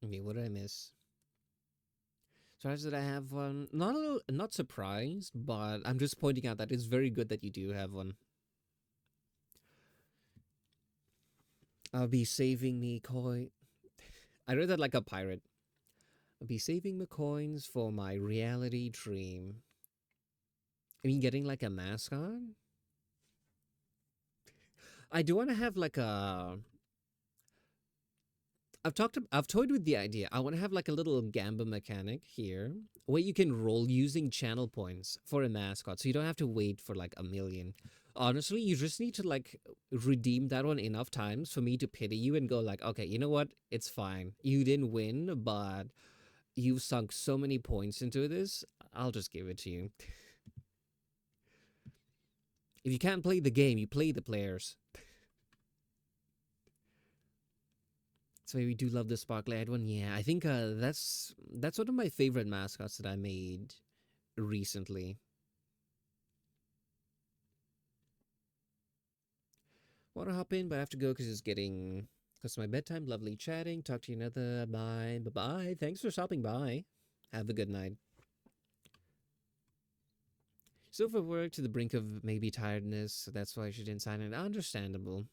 Okay, what did I miss? Surprised that I have one. Not surprised, but I'm just pointing out that it's very good that you do have one. I'll be saving me coin. I read that like a pirate. I'll be saving the coins for my reality dream. I mean, getting like a mascot. I do want to have like a. I've toyed with the idea. I want to have like a little gamba mechanic here where you can roll using channel points for a mascot, so you don't have to wait for like a million. Honestly, you just need to like redeem that one enough times for me to pity you and go like, okay, you know what? It's fine. You didn't win, but you've sunk so many points into this. I'll just give it to you. If you can't play the game, you play the players. So we do love the sparkly eyed one. Yeah, I think that's one of my favorite mascots that I made recently. Want to hop in, but I have to go because it's getting close to my bedtime. Lovely chatting. Talk to you another. Bye. Bye bye. Thanks for stopping by. Have a good night. Still for work to the brink of maybe tiredness, so that's why she didn't sign it. Understandable.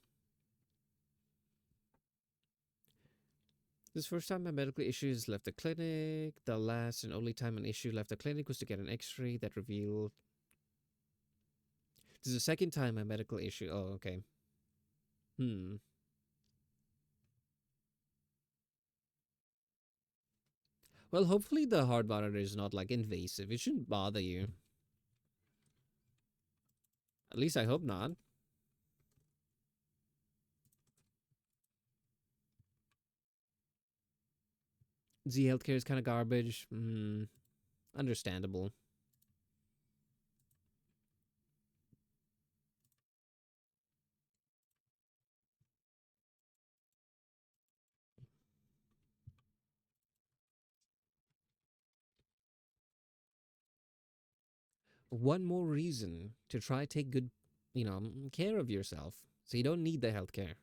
This first time my medical issues left the clinic. The last and only time an issue left the clinic was to get an X-ray that revealed. This is the second time my medical issue. Oh, okay. Hmm. Well, hopefully the heart monitor is not like invasive. It shouldn't bother you. At least I hope not. Z healthcare is kind of garbage. Hmm. Understandable. One more reason to try take good, care of yourself. So you don't need the healthcare.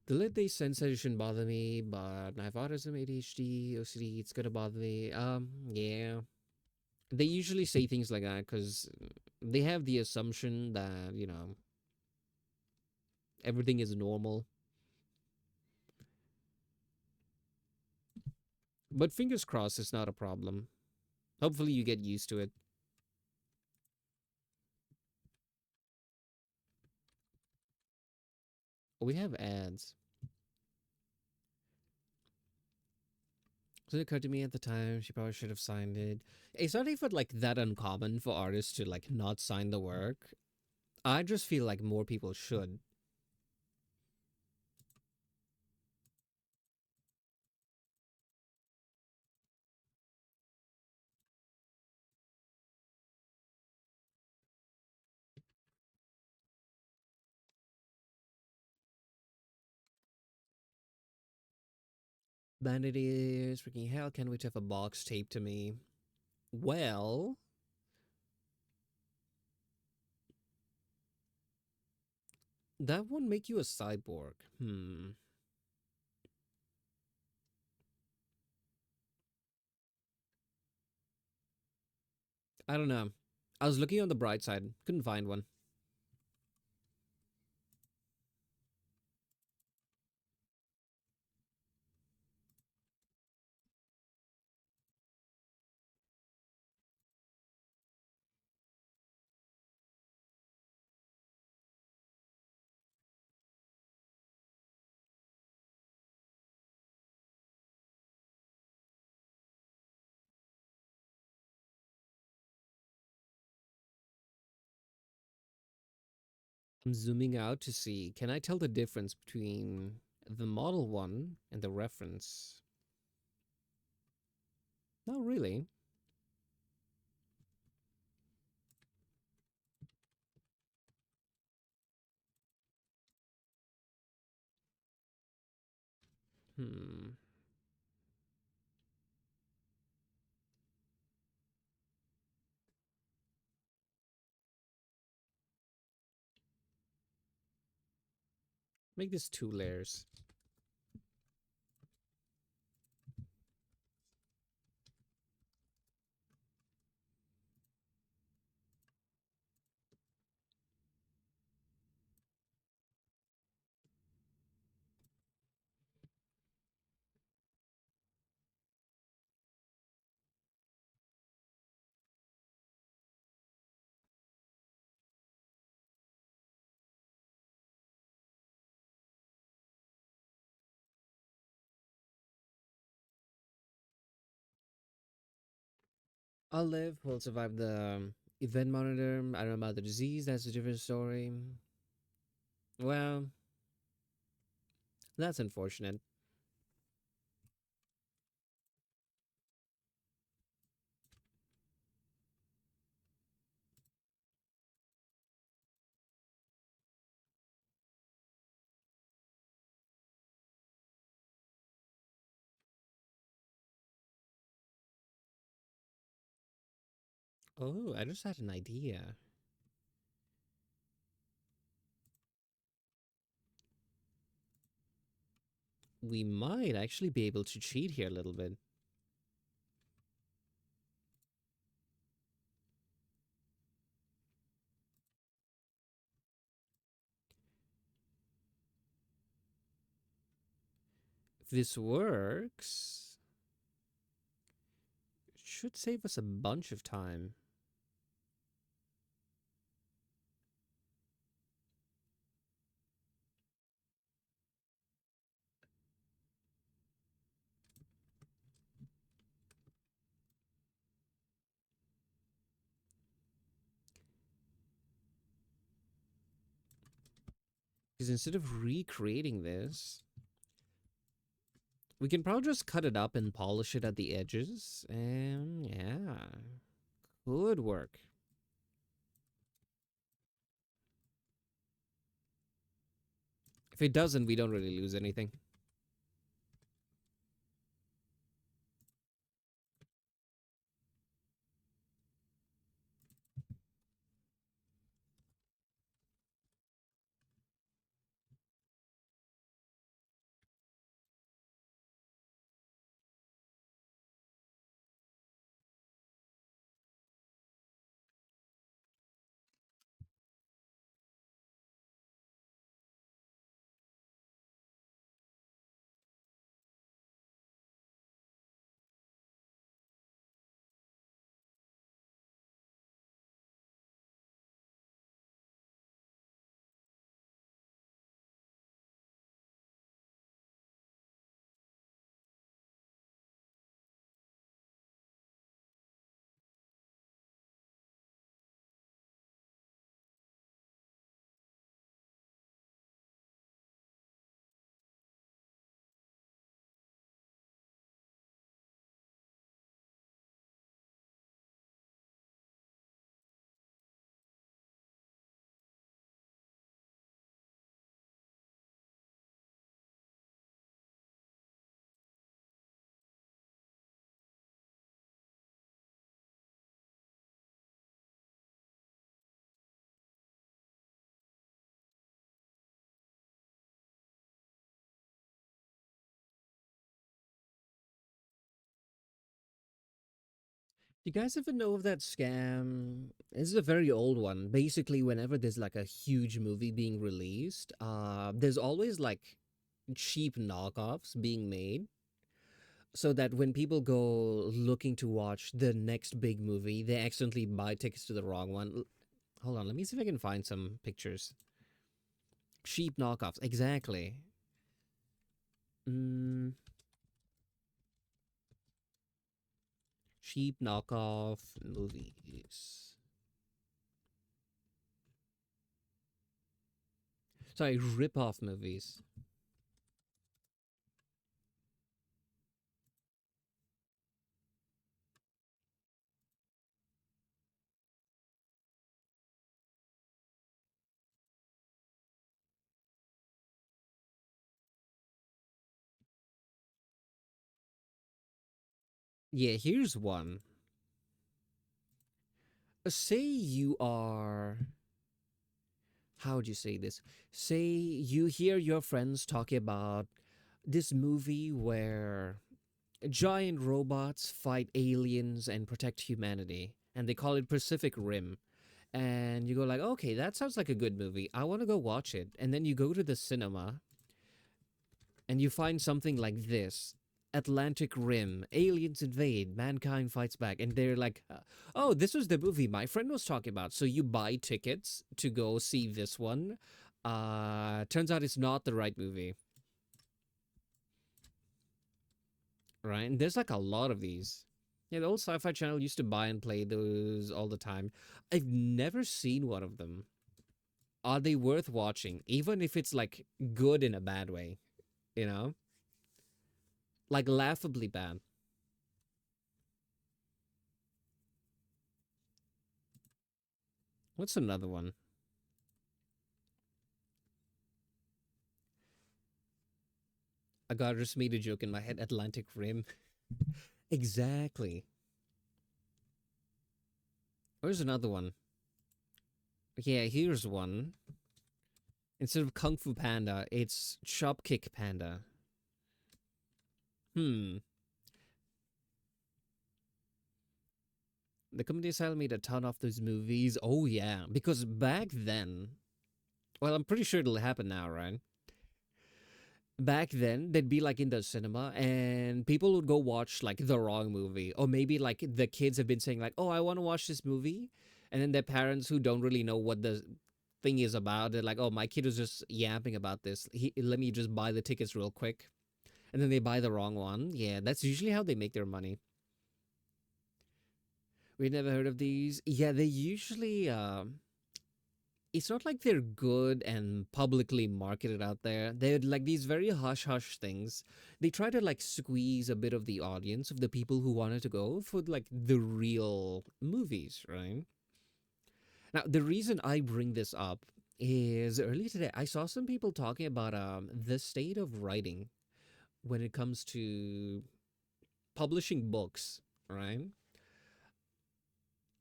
The lid they said it shouldn't bother me, but I have autism, ADHD, OCD. It's gonna bother me. Yeah. They usually say things like that because they have the assumption that everything is normal. But fingers crossed, it's not a problem. Hopefully, you get used to it. We have ads. So it occurred to me at the time she probably should have signed it. It's not even like that uncommon for artists to like not sign the work. I just feel like more people should. Bandit is freaking hell. Can't wait to have a box taped to me. Well, that won't make you a cyborg. I don't know. I was looking on the bright side, couldn't find one. I'm zooming out to see. Can I tell the difference between the model one and the reference? Not really. Hmm. Make this 2 layers. I'll live. Will survive the event monitor. I don't know about the disease. That's a different story. Well, that's unfortunate. Oh, I just had an idea. We might actually be able to cheat here a little bit. If this works, it should save us a bunch of time. Because instead of recreating this, we can probably just cut it up and polish it at the edges. And yeah, could work. If it doesn't, we don't really lose anything. You guys ever know of that scam? This is a very old one. Basically, whenever there's like a huge movie being released, there's always like cheap knockoffs being made so that when people go looking to watch the next big movie, they accidentally buy tickets to the wrong one. Hold on, let me see if I can find some pictures. Cheap knockoffs, exactly. Mm, cheap knockoff movies. Sorry, rip-off movies. Yeah, here's one. Say you are, how would you say this? Say you hear your friends talking about this movie where giant robots fight aliens and protect humanity, and they call it Pacific Rim. And you go like, okay, that sounds like a good movie. I want to go watch it. And then you go to the cinema and you find something like this: Atlantic Rim, aliens invade, mankind fights back. And they're like, oh, this was the movie my friend was talking about. So you buy tickets to go see this one. Turns out it's not the right movie, right? And there's like a lot of these. Yeah, the old Sci Fi Channel used to buy and play those all the time. I've never seen one of them. Are they worth watching? Even if it's like good in a bad way, you know? Like laughably bad. What's another one? I got just made a joke in my head. Atlantic Rim. Exactly. Where's another one? Yeah, here's one. Instead of Kung Fu Panda, it's Chop Kick Panda. Hmm. The Comedy Style made a ton of those movies. Oh yeah, because back then, well, I'm pretty sure it'll happen now, right? Back then, they'd be like in the cinema, and people would go watch like the wrong movie, or maybe like the kids have been saying like, "Oh, I want to watch this movie," and then their parents who don't really know what the thing is about, they're like, "Oh, my kid was just yapping about this. Let me just buy the tickets real quick," and then they buy the wrong one. Yeah, that's usually how they make their money. We never heard of these. Yeah, they usually. it's not like they're good and publicly marketed out there. They're like these very hush hush things. They try to like squeeze a bit of the audience of the people who wanted to go for like the real movies, right? Now, the reason I bring this up is earlier today I saw some people talking about the state of writing when it comes to publishing books, right?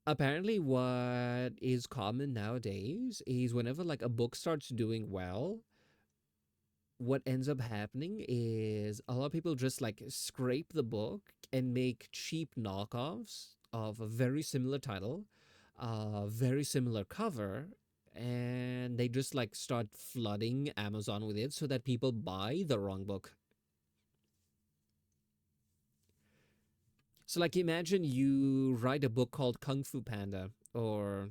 Apparently what is common nowadays is whenever like a book starts doing well, what ends up happening is a lot of people just like scrape the book and make cheap knockoffs of a very similar title, very similar cover, and they just like start flooding Amazon with it so that people buy the wrong book. So like imagine you write a book called Kung Fu Panda or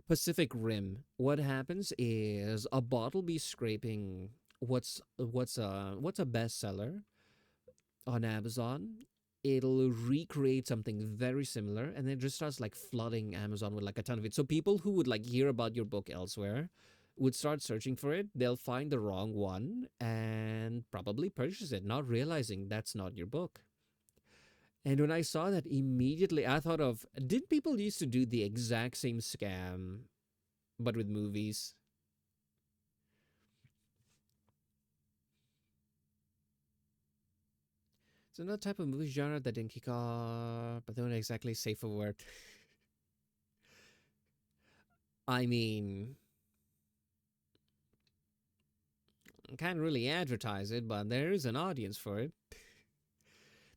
Pacific Rim. What happens is a bot will be scraping what's a bestseller on Amazon. It'll recreate something very similar and then just starts like flooding Amazon with like a ton of it. So people who would like hear about your book elsewhere would start searching for it. They'll find the wrong one and probably purchase it, not realizing that's not your book. And when I saw that immediately, I thought of did people used to do the exact same scam but with movies? It's another type of movie genre that didn't kick off, but they don't exactly say for word. I mean, can't really advertise it, but there is an audience for it.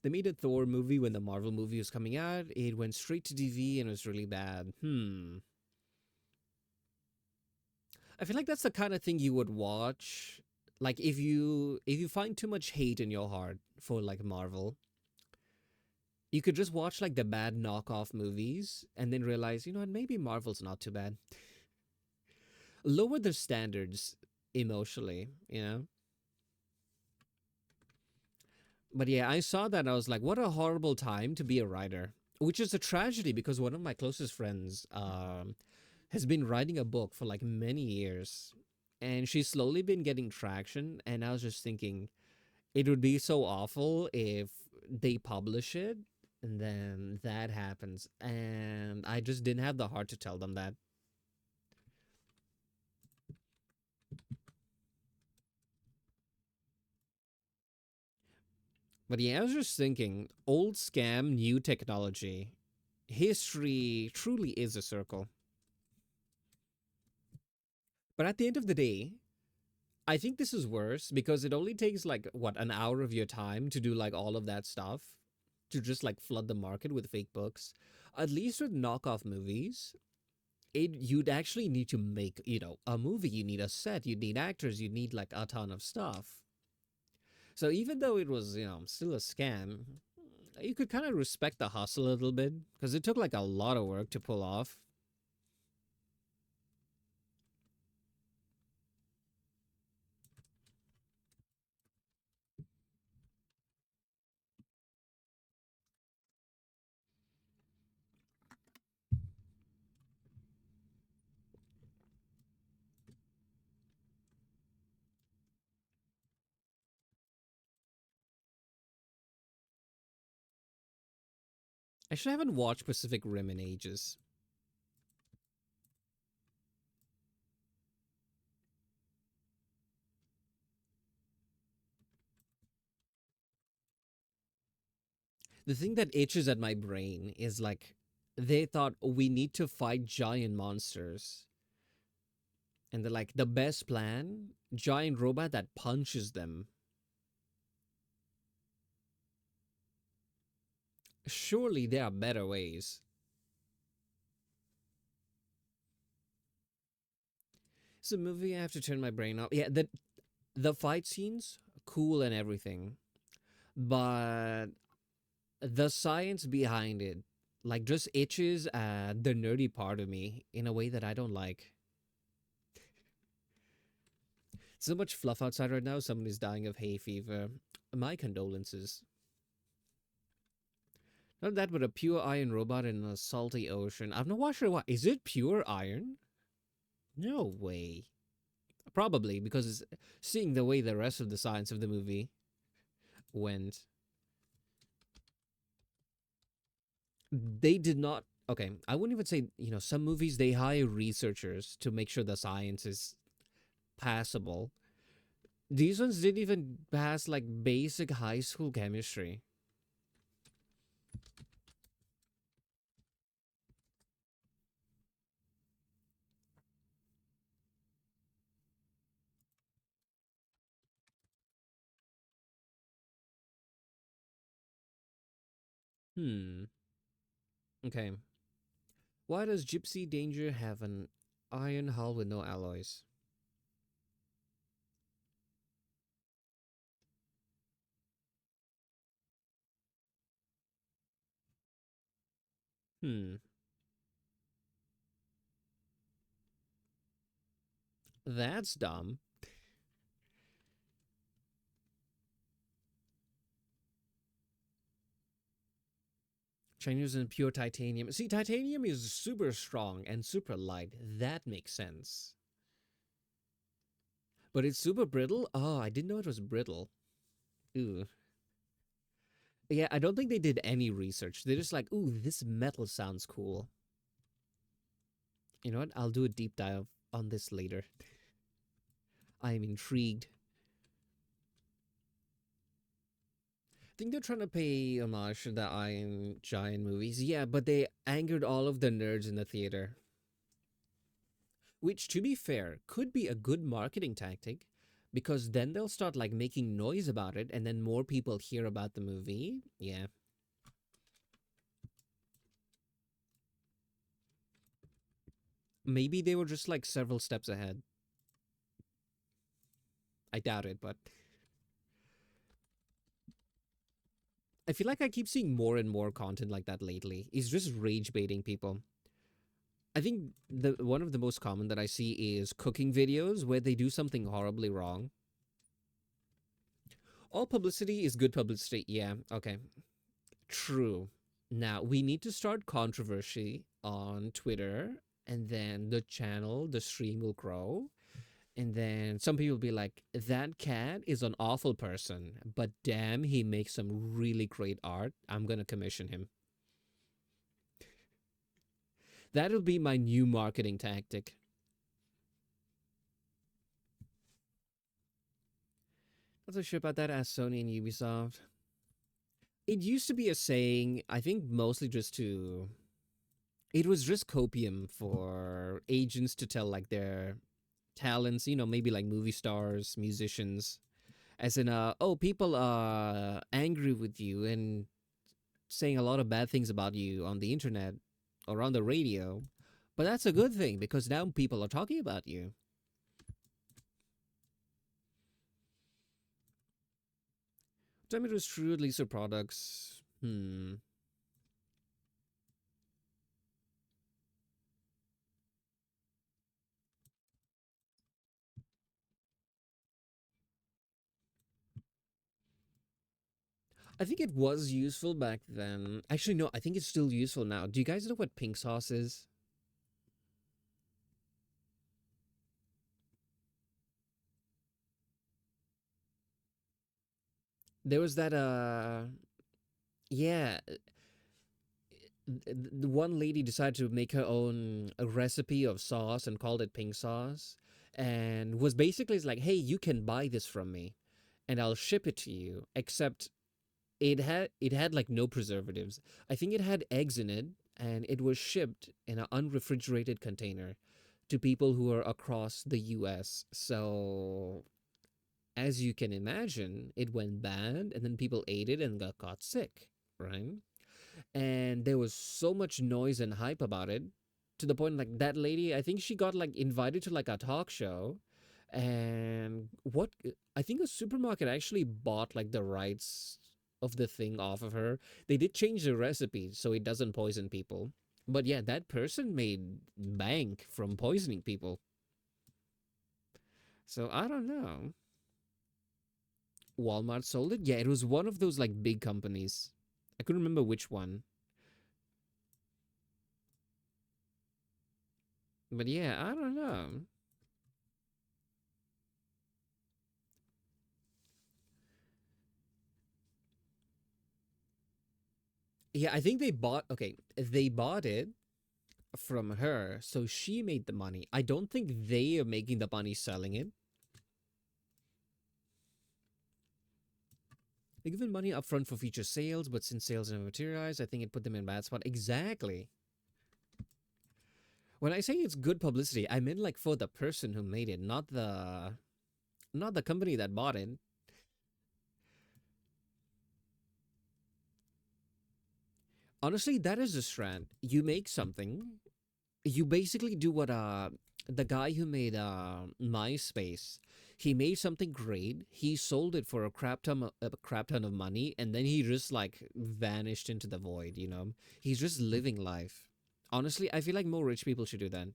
They made a Thor movie when the Marvel movie was coming out. It went straight to TV and it was really bad. I feel like that's the kind of thing you would watch. Like if you find too much hate in your heart for like Marvel, you could just watch like the bad knockoff movies and then realize, you know what, maybe Marvel's not too bad. Lower their standards emotionally, you know? But yeah, I saw that and I was like, what a horrible time to be a writer. Which is a tragedy because one of my closest friends has been writing a book for like many years. And she's slowly been getting traction. And I was just thinking, it would be so awful if they publish it and then that happens. And I just didn't have the heart to tell them that. But yeah, I was just thinking, old scam, new technology. History truly is a circle. But at the end of the day, I think this is worse because it only takes like what an hour of your time to do like all of that stuff to just like flood the market with fake books. At least with knockoff movies, you'd actually need to make, a movie. You need a set, you need actors, you need like a ton of stuff. So even though it was, still a scam, you could kind of respect the hustle a little bit because it took like a lot of work to pull off. Actually, I haven't watched Pacific Rim in ages. The thing that itches at my brain is like they thought we need to fight giant monsters. And they're like, the best plan? Giant robot that punches them. Surely there are better ways. It's a movie I have to turn my brain off. Yeah, the fight scenes, cool and everything. But the science behind it, like just itches at the nerdy part of me in a way that I don't like. So much fluff outside right now. Someone is dying of hay fever. My condolences. Not that, but a pure iron robot in a salty ocean. I've not watched it. What is it? Pure iron? No way. Probably because seeing the way the rest of the science of the movie went, they did not. Okay, I wouldn't even say, some movies they hire researchers to make sure the science is passable. These ones didn't even pass like basic high school chemistry. Hmm. Okay. Why does Gypsy Danger have an iron hull with no alloys? Hmm. That's dumb. Chinese and pure titanium. See, titanium is super strong and super light. That makes sense. But it's super brittle? Oh, I didn't know it was brittle. Ooh. Yeah, I don't think they did any research. They're just like, ooh, this metal sounds cool. You know what? I'll do a deep dive on this later. I am intrigued. I think they're trying to pay homage to the Iron Giant movies. Yeah, but they angered all of the nerds in the theater. Which, to be fair, could be a good marketing tactic because then they'll start like making noise about it and then more people hear about the movie. Yeah. Maybe they were just like several steps ahead. I doubt it, but I feel like I keep seeing more and more content like that lately. It's just rage baiting people. I think the one of the most common that I see is cooking videos where they do something horribly wrong. All publicity is good publicity. Yeah, okay. True. Now, we need to start controversy on Twitter, and then the channel, the stream will grow. And then some people will be like, that cat is an awful person, but damn, he makes some really great art. I'm going to commission him. That'll be my new marketing tactic. Not so sure about that as Sony and Ubisoft. It used to be a saying, I think mostly just to. It was just copium for agents to tell like their talents, maybe like movie stars, musicians, as in, oh, people are angry with you and saying a lot of bad things about you on the internet or on the radio. But that's a good thing because now people are talking about you. Time it was true, at least for products. I think it was useful back then. Actually, no, I think it's still useful now. Do you guys know what pink sauce is? There was that, yeah, the one lady decided to make her own a recipe of sauce and called it pink sauce, and was basically like, hey, you can buy this from me and I'll ship it to you, except it had like no preservatives. I think it had eggs in it, and it was shipped in an unrefrigerated container to people who are across the US. So as you can imagine, it went bad and then people ate it and got sick, right? And there was so much noise and hype about it to the point like that lady, I think she got like invited to like a talk show, and what I think a supermarket actually bought like the rights of the thing off of her. They did change the recipe so it doesn't poison people. But yeah, that person made bank from poisoning people. So I don't know. Walmart sold it? Yeah, it was one of those like big companies. I couldn't remember which one. But yeah, I don't know. Yeah, I think they bought. Okay, they bought it from her, so she made the money. I don't think they are making the money selling it. They given money upfront for future sales, but since sales never materialized, I think it put them in a bad spot. Exactly. When I say it's good publicity, I meant like for the person who made it, not the company that bought it. Honestly, that is the strand. You make something, you basically do what the guy who made MySpace. He made something great. He sold it for a crap ton of money, and then he just like vanished into the void. He's just living life. Honestly, I feel like more rich people should do that.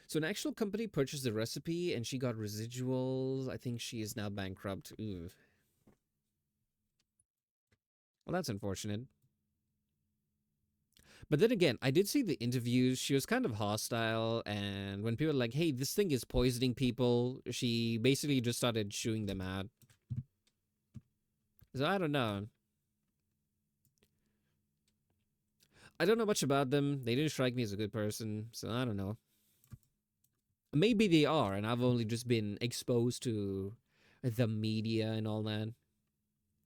So an actual company purchased the recipe, and she got residuals. I think she is now bankrupt. Ooh. Well, that's unfortunate. But then again, I did see the interviews. She was kind of hostile, and when people were like, "Hey, this thing is poisoning people," she basically just started chewing them out. So I don't know. I don't know much about them. They didn't strike me as a good person, so I don't know. Maybe they are, and I've only just been exposed to the media and all that.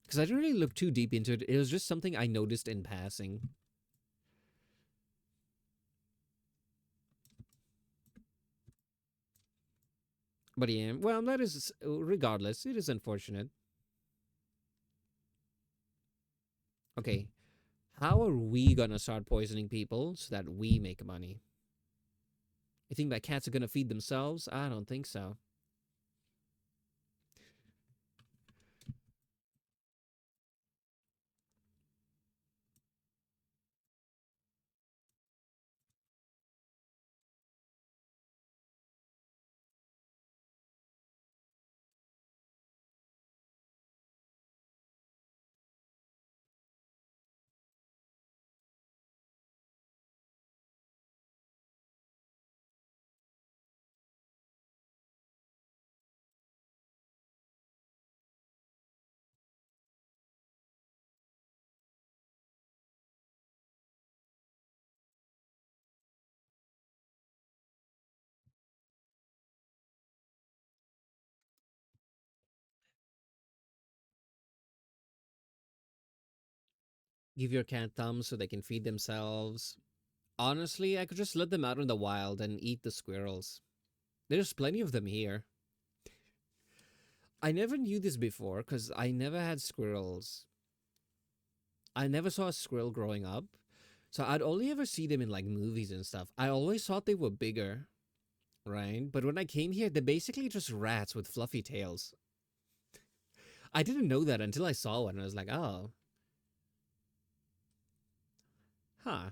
Because I didn't really look too deep into it. It was just something I noticed in passing. But yeah, well, that is regardless. It is unfortunate. Okay, how are we gonna start poisoning people so that we make money? You think that cats are gonna feed themselves? I don't think so. Give your cat thumbs so they can feed themselves. Honestly, I could just let them out in the wild and eat the squirrels. There's plenty of them here. I never knew this before because I never had squirrels. I never saw a squirrel growing up. So I'd only ever see them in like movies and stuff. I always thought they were bigger, right? But when I came here, they're basically just rats with fluffy tails. I didn't know that until I saw one. I was like, oh, huh.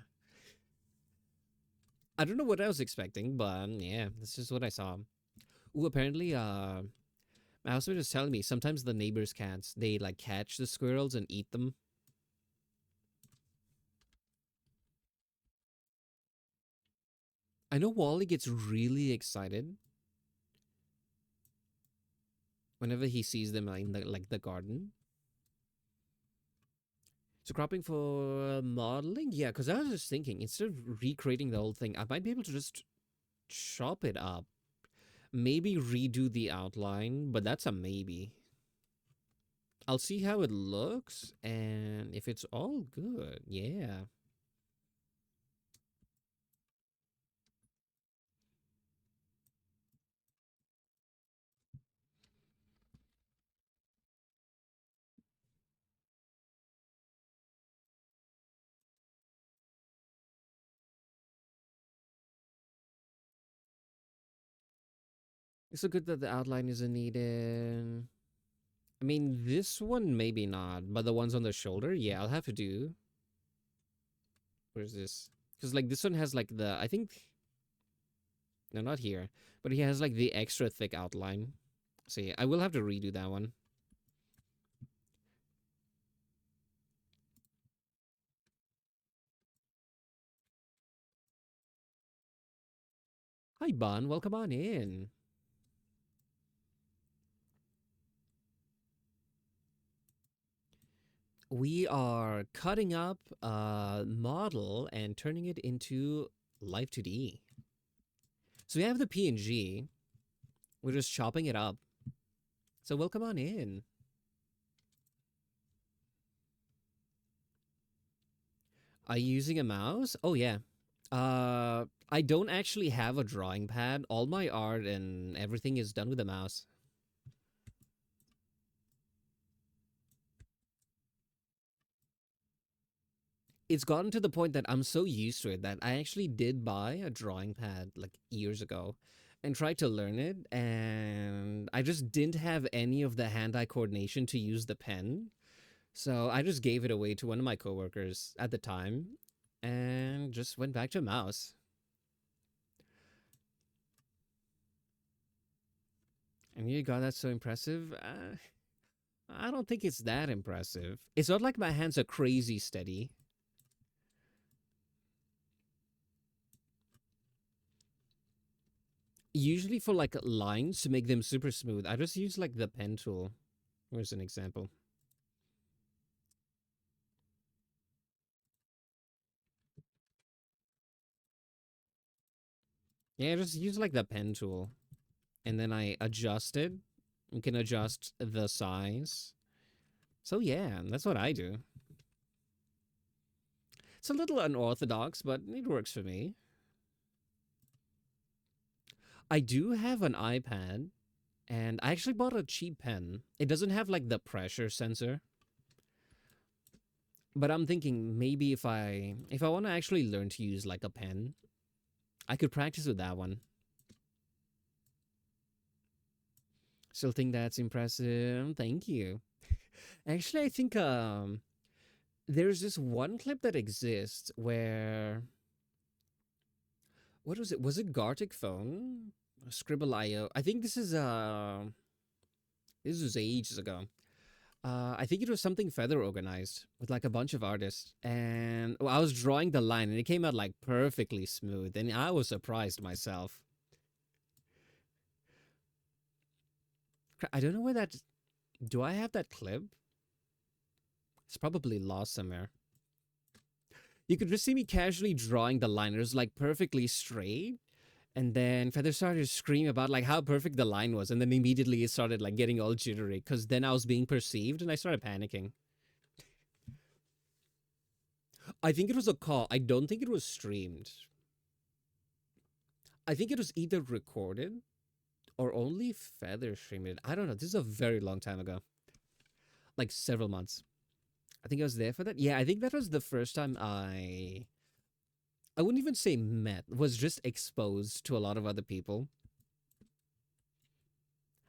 I don't know what I was expecting, but yeah, that's just what I saw. Ooh, apparently, my husband was telling me sometimes the neighbors' cats they like catch the squirrels and eat them. I know Wally gets really excited whenever he sees them in the garden. So cropping for modeling, yeah. Because I was just thinking instead of recreating the whole thing, I might be able to just chop it up, maybe redo the outline, but that's a maybe. I'll see how it looks, and if it's all good, yeah. It's so good that the outline isn't needed. I mean, this one maybe not, but the ones on the shoulder, yeah, I'll have to do. Where's this? Because like this one has like I think no, not here, but he has like the extra thick outline. So yeah, I will have to redo that one. Hi, Bon. Welcome on in. We are cutting up a model and turning it into Live 2D. So we have the PNG. We're just chopping it up. So welcome on in. Are you using a mouse? Oh yeah. I don't actually have a drawing pad. All my art and everything is done with a mouse. It's gotten to the point that I'm so used to it that I actually did buy a drawing pad like years ago and tried to learn it, and I just didn't have any of the hand-eye coordination to use the pen. So I just gave it away to one of my coworkers at the time and just went back to a mouse. And you got that so impressive? I don't think it's that impressive. It's not like my hands are crazy steady. Usually for like lines to make them super smooth, I just use like the pen tool. Here's an example. Yeah, just use like the pen tool. And then I adjust it. You can adjust the size. So yeah, that's what I do. It's a little unorthodox, but it works for me. I do have an iPad, and I actually bought a cheap pen. It doesn't have like the pressure sensor. But I'm thinking maybe if I want to actually learn to use like a pen, I could practice with that one. Still think that's impressive. Thank you. Actually, I think there's this one clip that exists where what was it? Was it Gartic Phone? Scribble.io. I think this was ages ago. I think it was something Feather organized with like a bunch of artists, and well, I was drawing the line, and it came out like perfectly smooth, and I was surprised myself. I don't know where that. Do I have that clip? It's probably lost somewhere. You could just see me casually drawing the line. It was like perfectly straight. And then Feather started to scream about like how perfect the line was. And then immediately it started like getting all jittery because then I was being perceived and I started panicking. I think it was a call. I don't think it was streamed. I think it was either recorded or only Feather streamed it. I don't know. This is a very long time ago. Like several months. I think I was there for that. Yeah, I think that was the first time I wouldn't even say met, was just exposed to a lot of other people.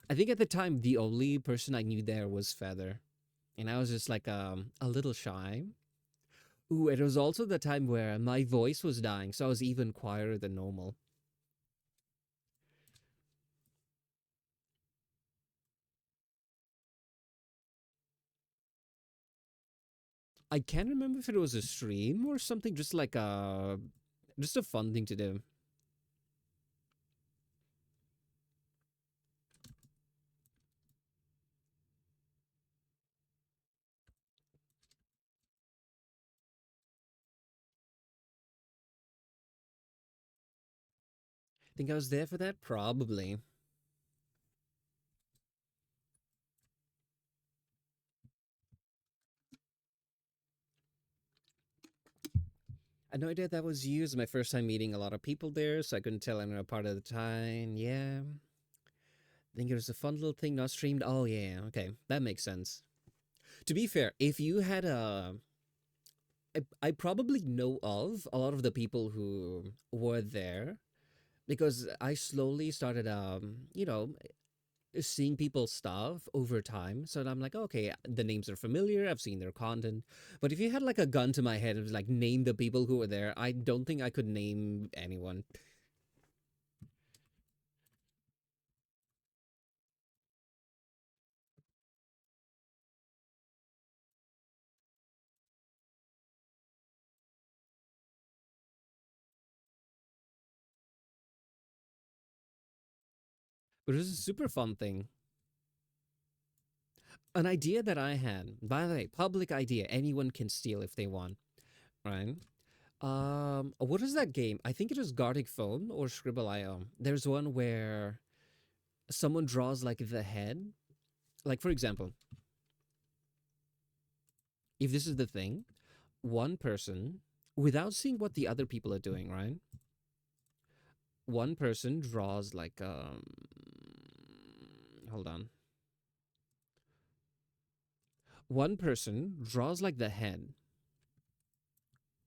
I think at the time the only person I knew there was Feather. And I was just like a little shy. Ooh, it was also the time where my voice was dying, so I was even quieter than normal. I can't remember if it was a stream or something, just a fun thing to do. Think I was there for that? Probably. I had no idea that was you. It was my first time meeting a lot of people there, so I couldn't tell anyone apart at the time. Yeah. I think it was a fun little thing not streamed. Oh, yeah. Okay. That makes sense. To be fair, if you had I probably know of a lot of the people who were there because I slowly started, seeing people's stuff over time. So I'm like, okay, the names are familiar. I've seen their content. But if you had like a gun to my head and was like, name the people who were there, I don't think I could name anyone. But it was a super fun thing. An idea that I had, by the way, public idea, anyone can steal if they want, right? What is that game? I think it was Gartic Phone or Scribble.io. There's one where someone draws like the head. Like, for example, if this is the thing, one person, without seeing what the other people are doing, right? One person draws like, hold on. One person draws like the head.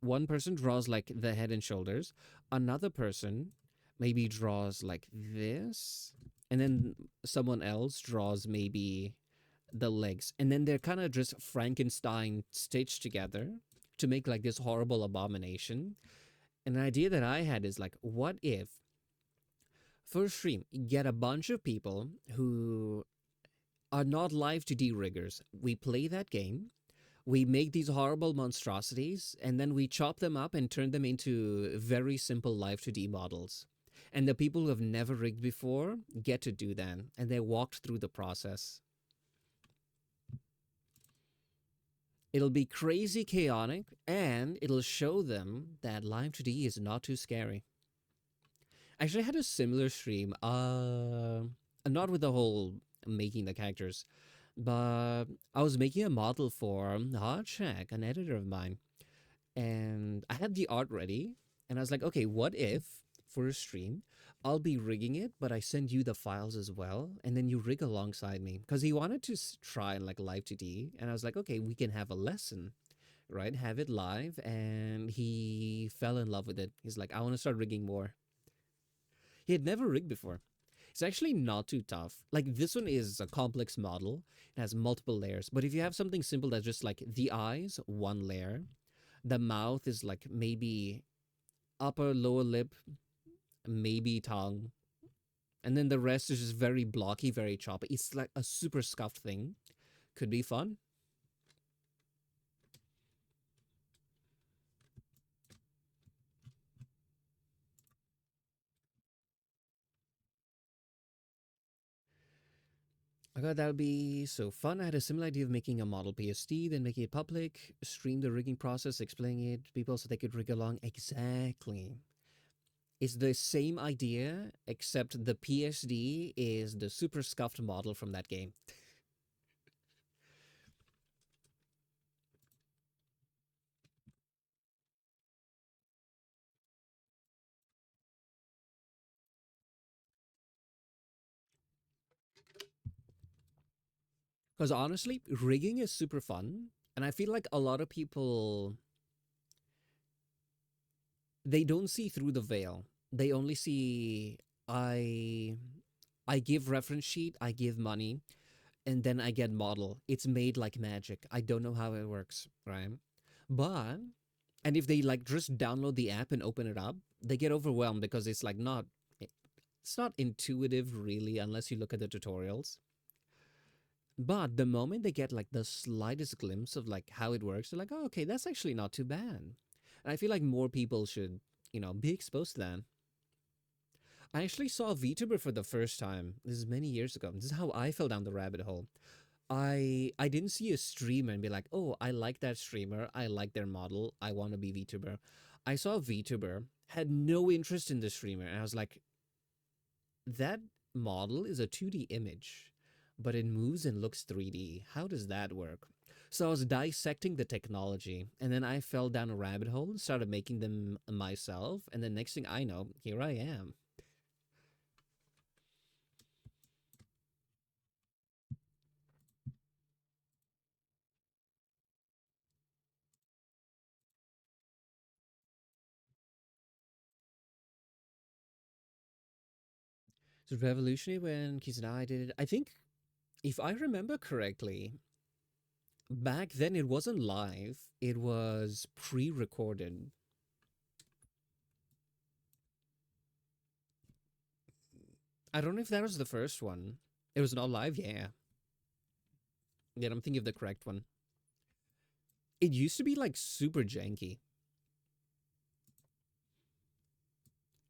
One person draws like the head and shoulders. Another person maybe draws like this. And then someone else draws maybe the legs. And then they're kind of just Frankenstein stitched together to make like this horrible abomination. And an idea that I had is like, what if for a stream, get a bunch of people who are not live to D riggers. We play that game, we make these horrible monstrosities, and then we chop them up and turn them into very simple live to D models. And the people who have never rigged before get to do that, and they walked through the process. It'll be crazy chaotic, and it'll show them that live to D is not too scary. Actually, I had a similar stream, not with the whole making the characters, but I was making a model for Hot Shack, an editor of mine, and I had the art ready, and I was like, okay, what if for a stream I'll be rigging it, but I send you the files as well, and then you rig alongside me because he wanted to try like live 2D, and I was like, okay, we can have a lesson, right? Have it live, and he fell in love with it. He's like, I want to start rigging more. He had never rigged before. It's actually not too tough. Like this one is a complex model. It has multiple layers. But if you have something simple that's just like the eyes, one layer, the mouth is like maybe upper, lower lip, maybe tongue, and then the rest is just very blocky, very choppy. It's like a super scuffed thing. Could be fun. I thought that would be so fun. I had a similar idea of making a model PSD, then making it public, stream the rigging process, explaining it to people so they could rig along. Exactly. It's the same idea, except the PSD is the super scuffed model from that game. Because honestly, rigging is super fun, and I feel like a lot of people they don't see through the veil. They only see I I give reference sheet, I give money, and then I get model. It's made like magic. I don't know how it works, right? But and if they like just download the app and open it up, they get overwhelmed because it's not intuitive really unless you look at the tutorials. But the moment they get like the slightest glimpse of like how it works, they're like, oh, okay, that's actually not too bad. And I feel like more people should, be exposed to that. I actually saw VTuber for the first time. This is many years ago. This is how I fell down the rabbit hole. I didn't see a streamer and be like, oh, I like that streamer. I like their model. I want to be VTuber. I saw a VTuber, had no interest in the streamer, and I was like, that model is a 2D image, but it moves and looks 3D. How does that work? So I was dissecting the technology, and then I fell down a rabbit hole and started making them myself. And the next thing I know, here I am. So revolutionary when Kizuna did it. I think, if I remember correctly, back then it wasn't live, it was pre-recorded. I don't know if that was the first one. It was not live, yeah. Yeah, I'm thinking of the correct one. It used to be like super janky.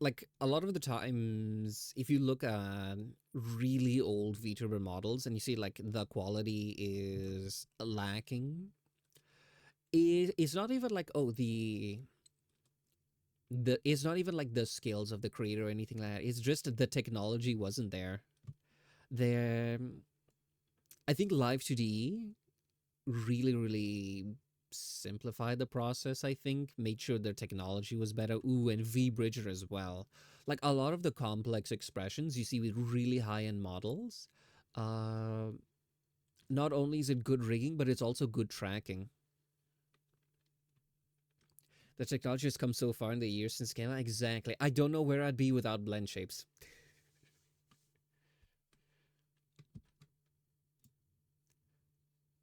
like a lot of the times, if you look at really old VTuber models and you see like the quality is lacking, it's not even like, oh, the it's not even like the skills of the creator or anything like that. It's just the technology wasn't there. There, I think Live 2D really simplified the process. I think made sure their technology was better. Ooh, and V Bridger as well. Like a lot of the complex expressions you see with really high end models. Uh, Not only is it good rigging, but it's also good tracking. The technology has come so far in the years since it came out. Exactly. I don't know where I'd be without blend shapes.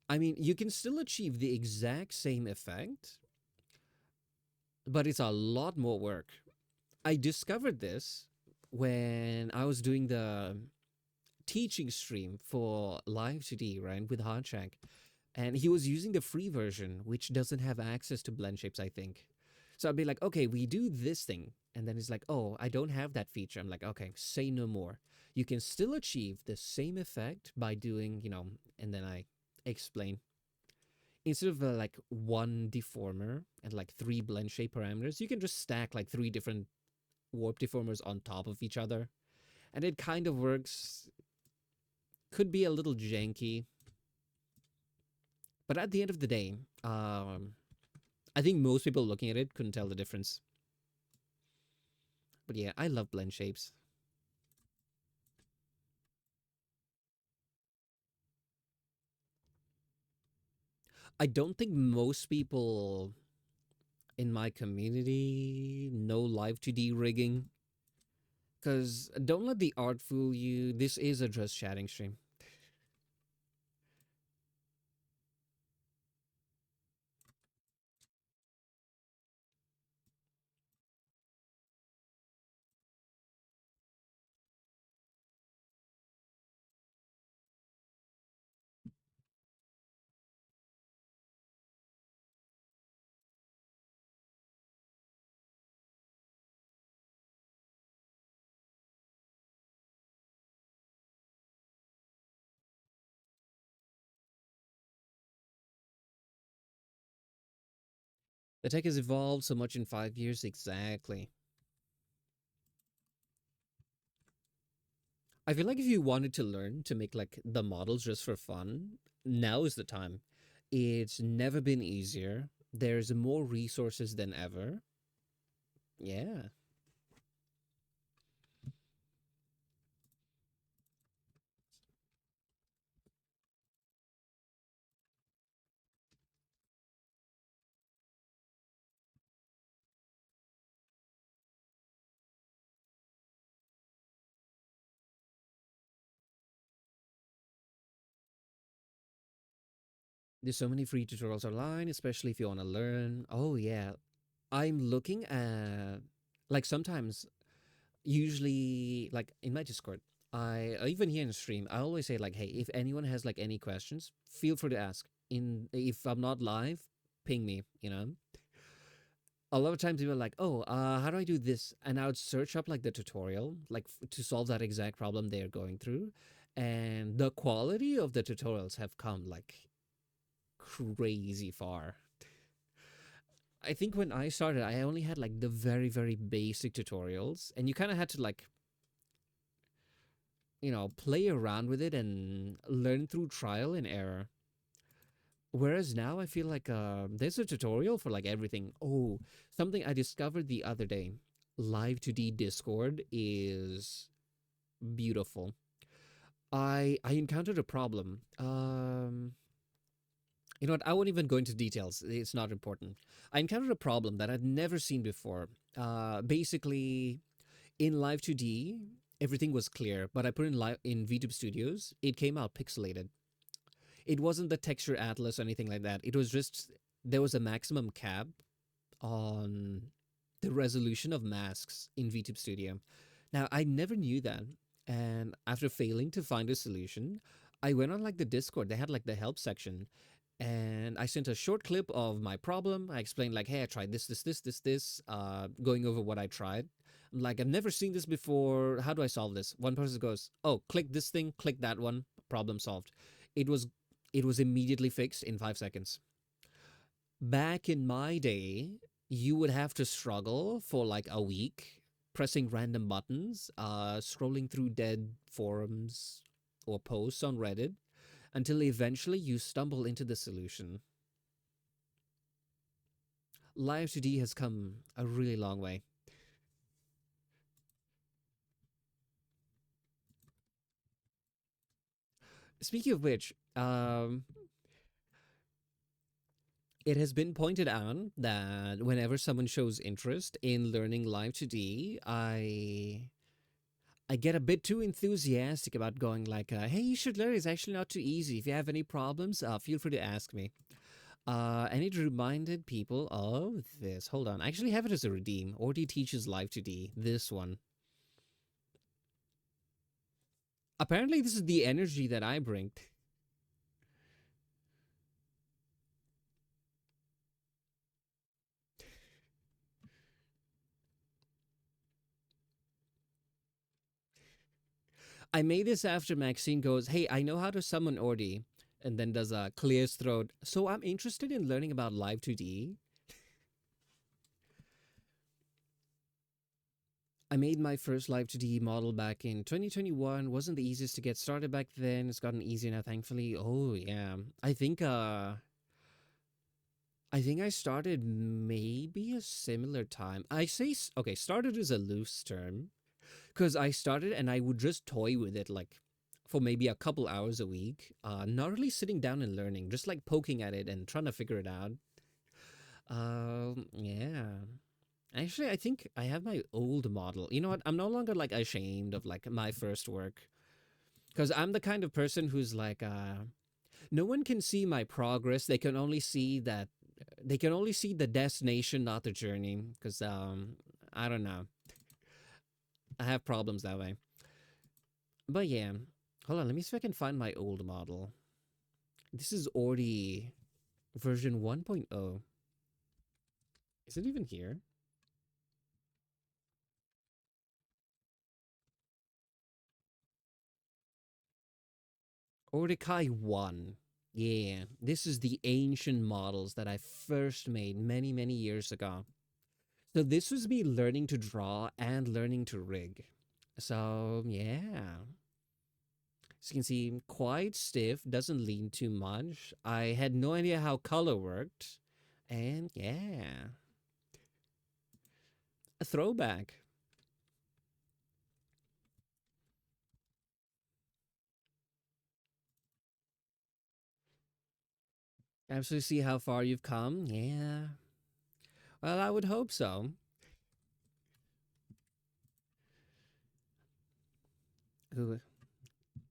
I mean, you can still achieve the exact same effect, but it's a lot more work. I discovered this when I was doing the teaching stream for Live 2D, right, with Hardcheck. And he was using the free version, which doesn't have access to blend shapes, I think. So I'd be like, okay, we do this thing. And then he's like, oh, I don't have that feature. I'm like, okay, say no more. You can still achieve the same effect by doing, and then I explain. Instead of like one deformer and like three blend shape parameters, you can just stack like three different warp deformers on top of each other. And it kind of works. Could be a little janky, but at the end of the day, I think most people looking at it couldn't tell the difference. But yeah, I love blend shapes. I don't think most people in my community know live 2D rigging. Because don't let the art fool you. This is a just chatting stream. The tech has evolved so much in 5 years. Exactly. I feel like if you wanted to learn to make like the models just for fun, now is the time. It's never been easier. There's more resources than ever. Yeah. There's so many free tutorials online, especially if you want to learn. Oh, yeah. I'm looking at, like, sometimes, usually, like, in my Discord, even here in the stream, I always say, like, hey, if anyone has, like, any questions, feel free to ask. If I'm not live, ping me, A lot of times people are like, oh, how do I do this? And I would search up, like, the tutorial, like, to solve that exact problem they're going through. And the quality of the tutorials have come, like, crazy far. I think when I started, I only had like the very basic tutorials, and you kind of had to like, play around with it and learn through trial and error. Whereas now I feel like there's a tutorial for like everything. Oh, something I discovered the other day. Live 2D Discord is beautiful. I encountered a problem. You know what? I won't even go into details. It's not important. I encountered a problem that I'd never seen before. Basically, in Live 2D, everything was clear, but I put in VTube Studios, it came out pixelated. It wasn't the texture atlas or anything like that. It was just there was a maximum cap on the resolution of masks in VTube Studio. Now, I never knew that. And after failing to find a solution, I went on like the Discord. They had like the help section. And I sent a short clip of my problem. I explained like, hey, I tried this, going over what I tried. I'm like, I've never seen this before. How do I solve this? One person goes, "Oh, click this thing, click that one, problem solved." It was it was immediately fixed in 5 seconds. Back in my day, you would have to struggle for like a week pressing random buttons, scrolling through dead forums or posts on Reddit until eventually you stumble into the solution. Live 2D has come a really long way. Speaking of which, it has been pointed out that whenever someone shows interest in learning Live 2D, I get a bit too enthusiastic about going like, "Hey, you should learn. It's actually not too easy. If you have any problems, feel free to ask me." And it reminded people of this. Hold on, I actually have it as a redeem. Ordi teaches Live 2D. This one. Apparently, this is the energy that I bring. I made this after Maxine goes, "Hey, I know how to summon Ordi," and then does a clears throat. So I'm interested in learning about Live 2D. I made my first Live 2D model back in 2021. Wasn't the easiest to get started back then. It's gotten easier now, thankfully. Oh yeah, I think I started maybe a similar time. Okay, started is a loose term because I started and I would just toy with it like for maybe a couple hours a week. Not really sitting down and learning, just like poking at it and trying to figure it out. Yeah. Actually, I think I have my old model. You know what? I'm no longer like ashamed of like my first work because I'm the kind of person who's like, no one can see my progress. They can only see the destination, not the journey. Because I don't know. I have problems that way. But yeah, hold on. Let me see if I can find my old model. This is Ordi version 1.0. Is it even here? Ordikai 1. Yeah, this is the ancient models that I first made many, many years ago. So this was me learning to draw and learning to rig. So yeah, as you can see, quite stiff, doesn't lean too much. I had no idea how color worked. And yeah, a throwback. Absolutely see how far you've come. Yeah. Well, I would hope so. Ooh.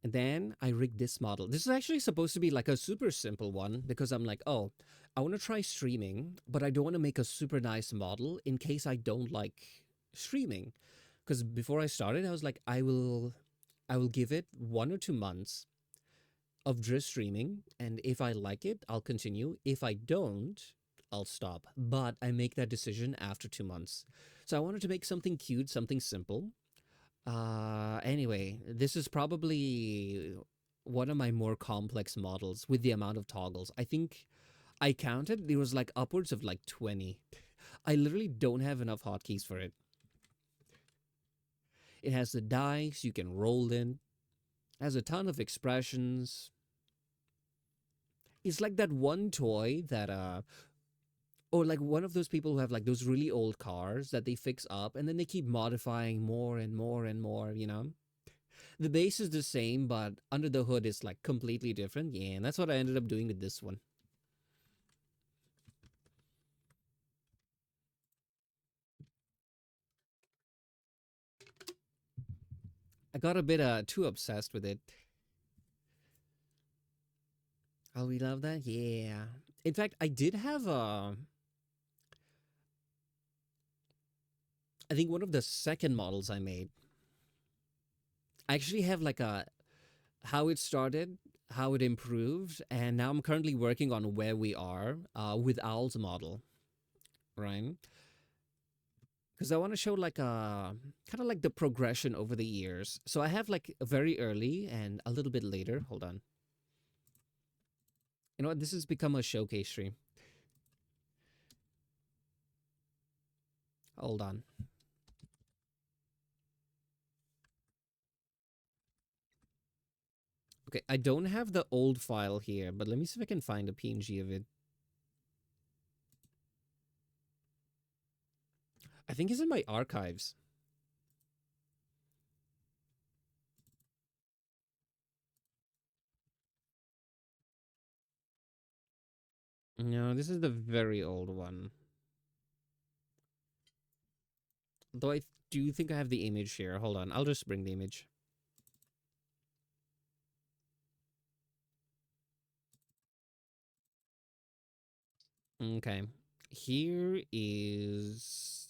And then I rigged this model. This is actually supposed to be like a super simple one because I'm like, oh, I want to try streaming, but I don't want to make a super nice model in case I don't like streaming. Because before I started, I was like, I will give it 1 or 2 months of just streaming, and if I like it, I'll continue. If I don't, I'll stop. But I make that decision after 2 months. So I wanted to make something cute, something simple. Anyway, this is probably one of my more complex models with the amount of toggles. I think I counted, there was like upwards of like 20. I literally don't have enough hotkeys for it. It has the dice you can roll in, has a ton of expressions. It's like that one toy that or like one of those people who have like those really old cars that they fix up and then they keep modifying more and more and more, you know? The base is the same, but under the hood is like completely different. Yeah, and that's what I ended up doing with this one. I got a bit too obsessed with it. Oh, we love that? Yeah. In fact, I did have I think one of the second models I made. I actually have like a how it started, how it improved, and now I'm currently working on where we are with Owl's model, right? because I want to show like a kind of like the progression over the years. So I have like a very early and a little bit later. Hold on. You know what? This has become a showcase stream. Hold on. Okay, I don't have the old file here, but let me see if I can find a PNG of it. I think it's in my archives. No, this is the very old one. Though I do think I have the image here. Hold on, I'll just bring the image. Okay. Here is...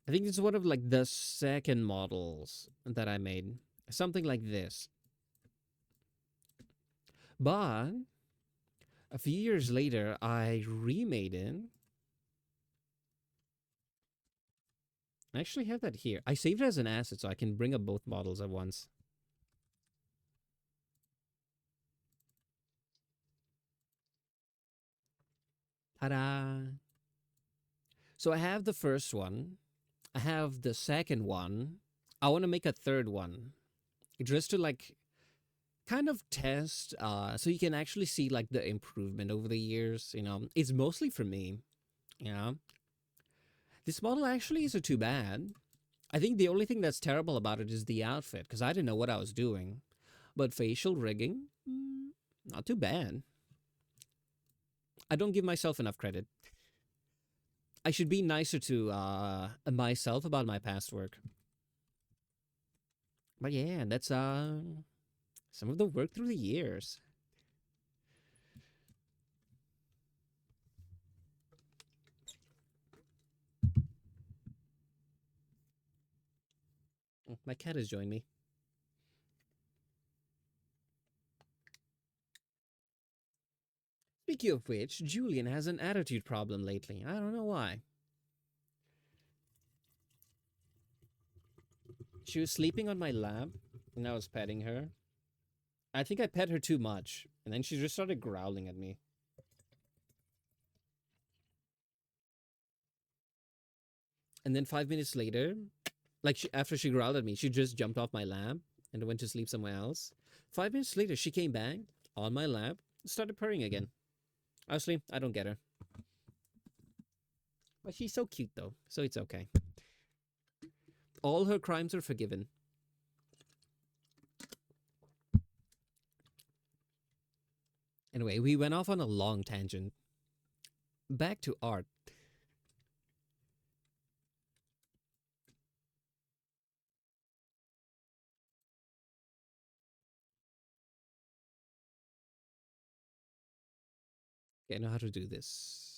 I think it's one of like the second models that I made. Something like this. But a few years later, I remade it. I actually have that here. I saved it as an asset so I can bring up both models at once. Ta-da! So I have the first one. I have the second one. I want to make a third one. Just to like kind of test so you can actually see like the improvement over the years, you know. It's mostly for me. Yeah. This model actually isn't too bad. I think the only thing that's terrible about it is the outfit, because I didn't know what I was doing. But facial rigging, not too bad. I don't give myself enough credit. I should be nicer to myself about my past work. But yeah, that's some of the work through the years. Oh, my cat has joined me. Speaking of which, Julian has an attitude problem lately. I don't know why. She was sleeping on my lap, and I was petting her. I think I pet her too much, and then she just started growling at me. And then 5 minutes later, like after she growled at me, she just jumped off my lap and went to sleep somewhere else. 5 minutes later, she came back on my lap, started purring again. Honestly, I don't get her. But she's so cute though, so it's okay. All her crimes are forgiven. Anyway, we went off on a long tangent. Back to art. Okay, I know how to do this.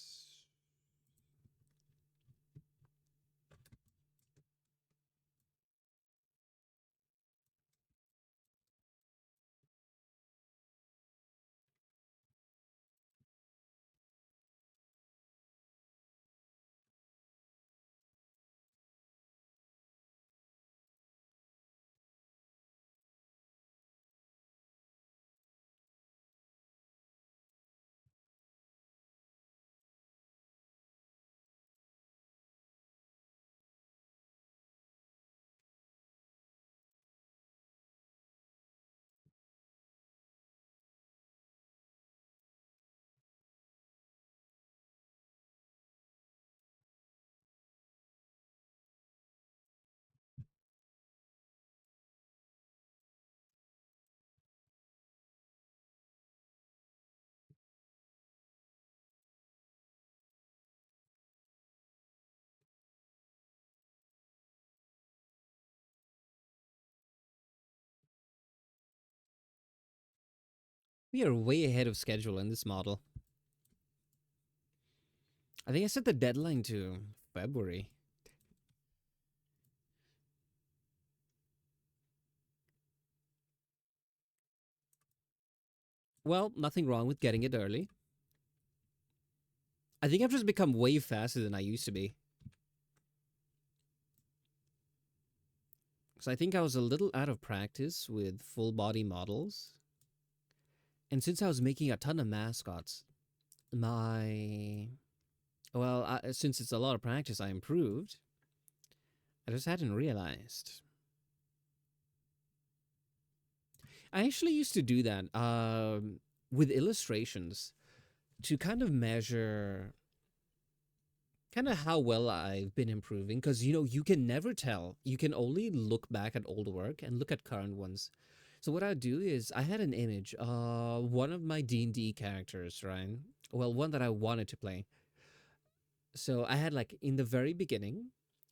We are way ahead of schedule in this model. I think I set the deadline to February. Well, nothing wrong with getting it early. I think I've just become way faster than I used to be. Because I think I was a little out of practice with full body models. And since I was making a ton of mascots, my. Well, since it's a lot of practice, I improved. I just hadn't realized. I actually used to do that with illustrations to kind of measure kind of how well I've been improving because you can never tell. You can only look back at old work and look at current ones. So what I do is I had an image, one of my D&D characters, right? Well, one that I wanted to play. So I had like in the very beginning,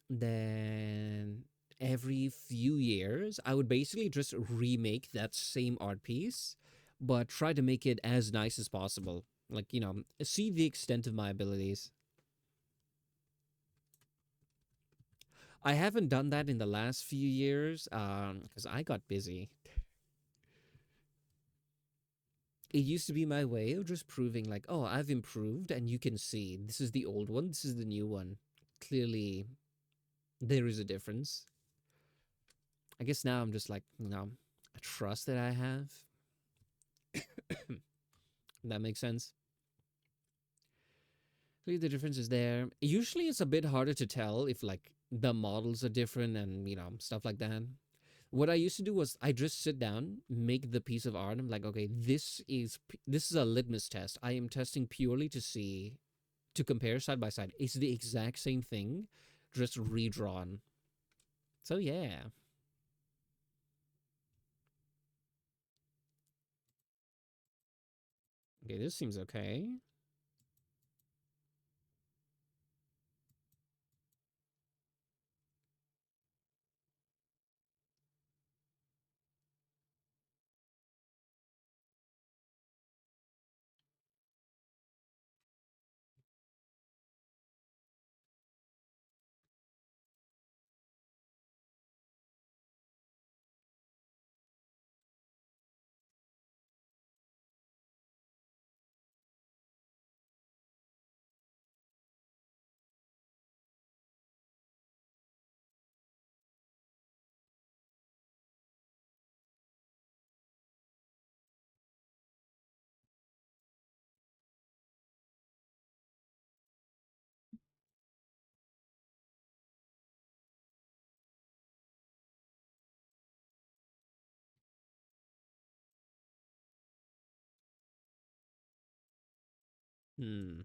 then every few years I would basically just remake that same art piece, but try to make it as nice as possible. Like, see the extent of my abilities. I haven't done that in the last few years because I got busy. It used to be my way of just proving, like, oh, I've improved, and you can see this is the old one, this is the new one. Clearly, there is a difference. I guess now I'm just like, a trust that I have. That makes sense. So the difference is there. Usually, it's a bit harder to tell if like the models are different and stuff like that. What I used to do was I just sit down, make the piece of art. I'm like, okay, this is a litmus test. I am testing purely to compare side by side. It's the exact same thing, just redrawn. So yeah. Okay, this seems okay. Hmm.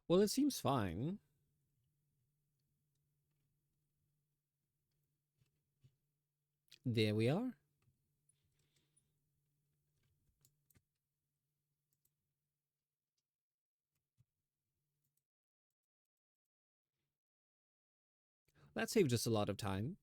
Well, it seems fine. There we are. That saved us a lot of time.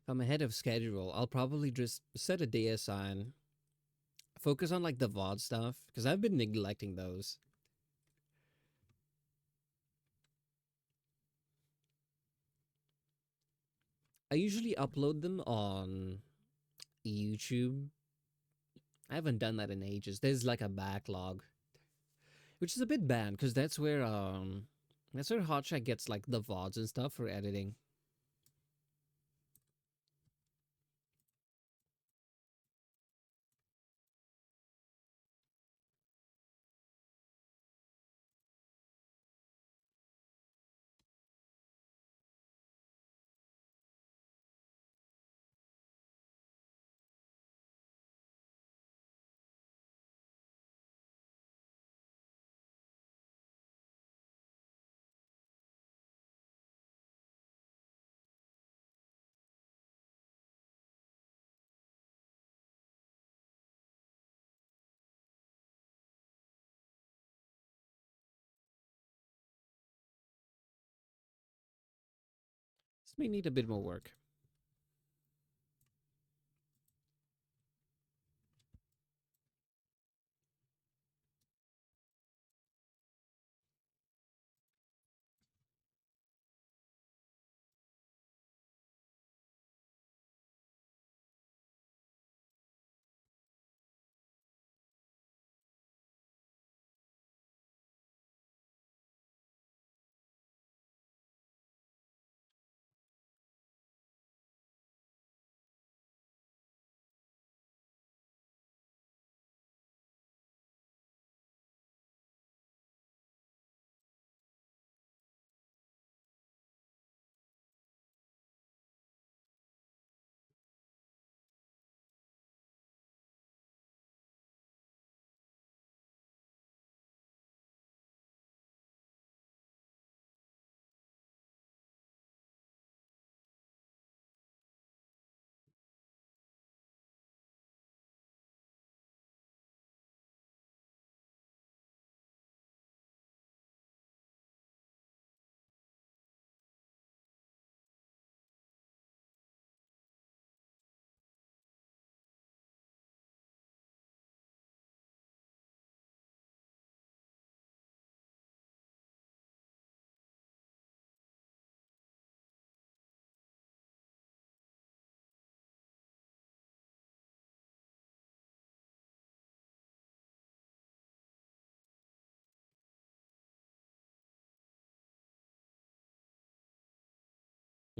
If I'm ahead of schedule, I'll probably just set a day aside, focus on like the VOD stuff, because I've been neglecting those. I usually upload them on YouTube. I haven't done that in ages. There's like a backlog, which is a bit bad because that's where Hotshot gets like the VODs and stuff for editing. This may need a bit more work.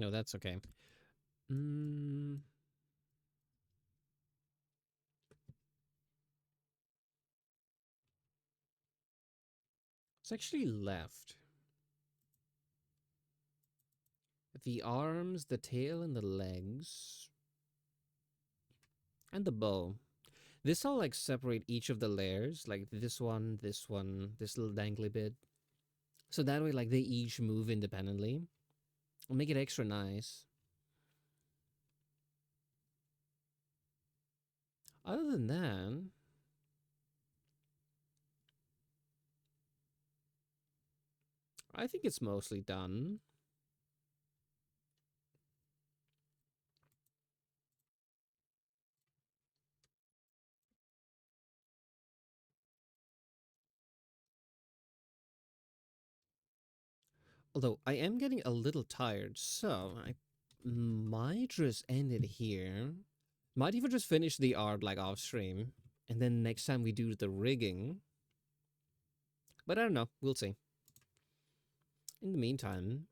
No, that's okay. Mm, it's actually left. The arms, the tail, and the legs, and the bow. This all like separate each of the layers, like this one, this little dangly bit. So that way, like they each move independently. It'll make it extra nice. Other than that, I think it's mostly done. Although I am getting a little tired, so I might just end it here. Might even just finish the art like off stream. And then next time we do the rigging. But I don't know. We'll see. In the meantime,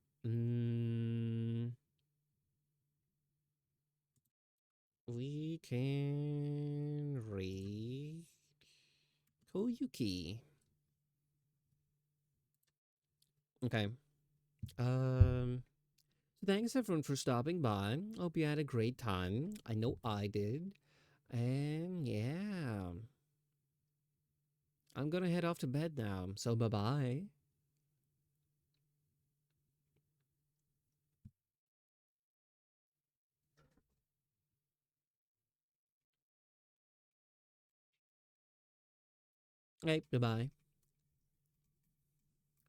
we can read Koyuki. Okay. Thanks everyone for stopping by. Hope you had a great time. I know I did. And yeah, I'm gonna head off to bed now. So bye bye. Hey, bye bye.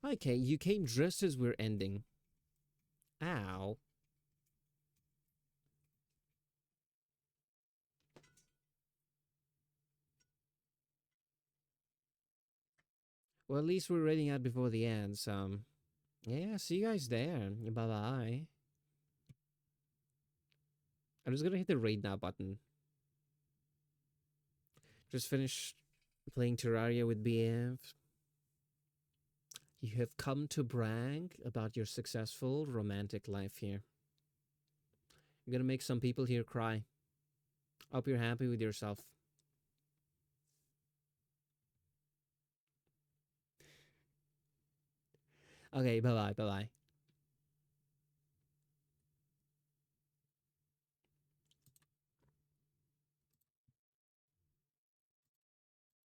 Okay, you came just as we're ending. Ow. Well, at least we're reading out before the end, so yeah, see you guys there. Bye bye. I'm just gonna hit the raid now button. Just finished playing Terraria with BF. You have come to brag about your successful romantic life here. You're gonna make some people here cry. Hope you're happy with yourself. Okay, bye bye, bye bye.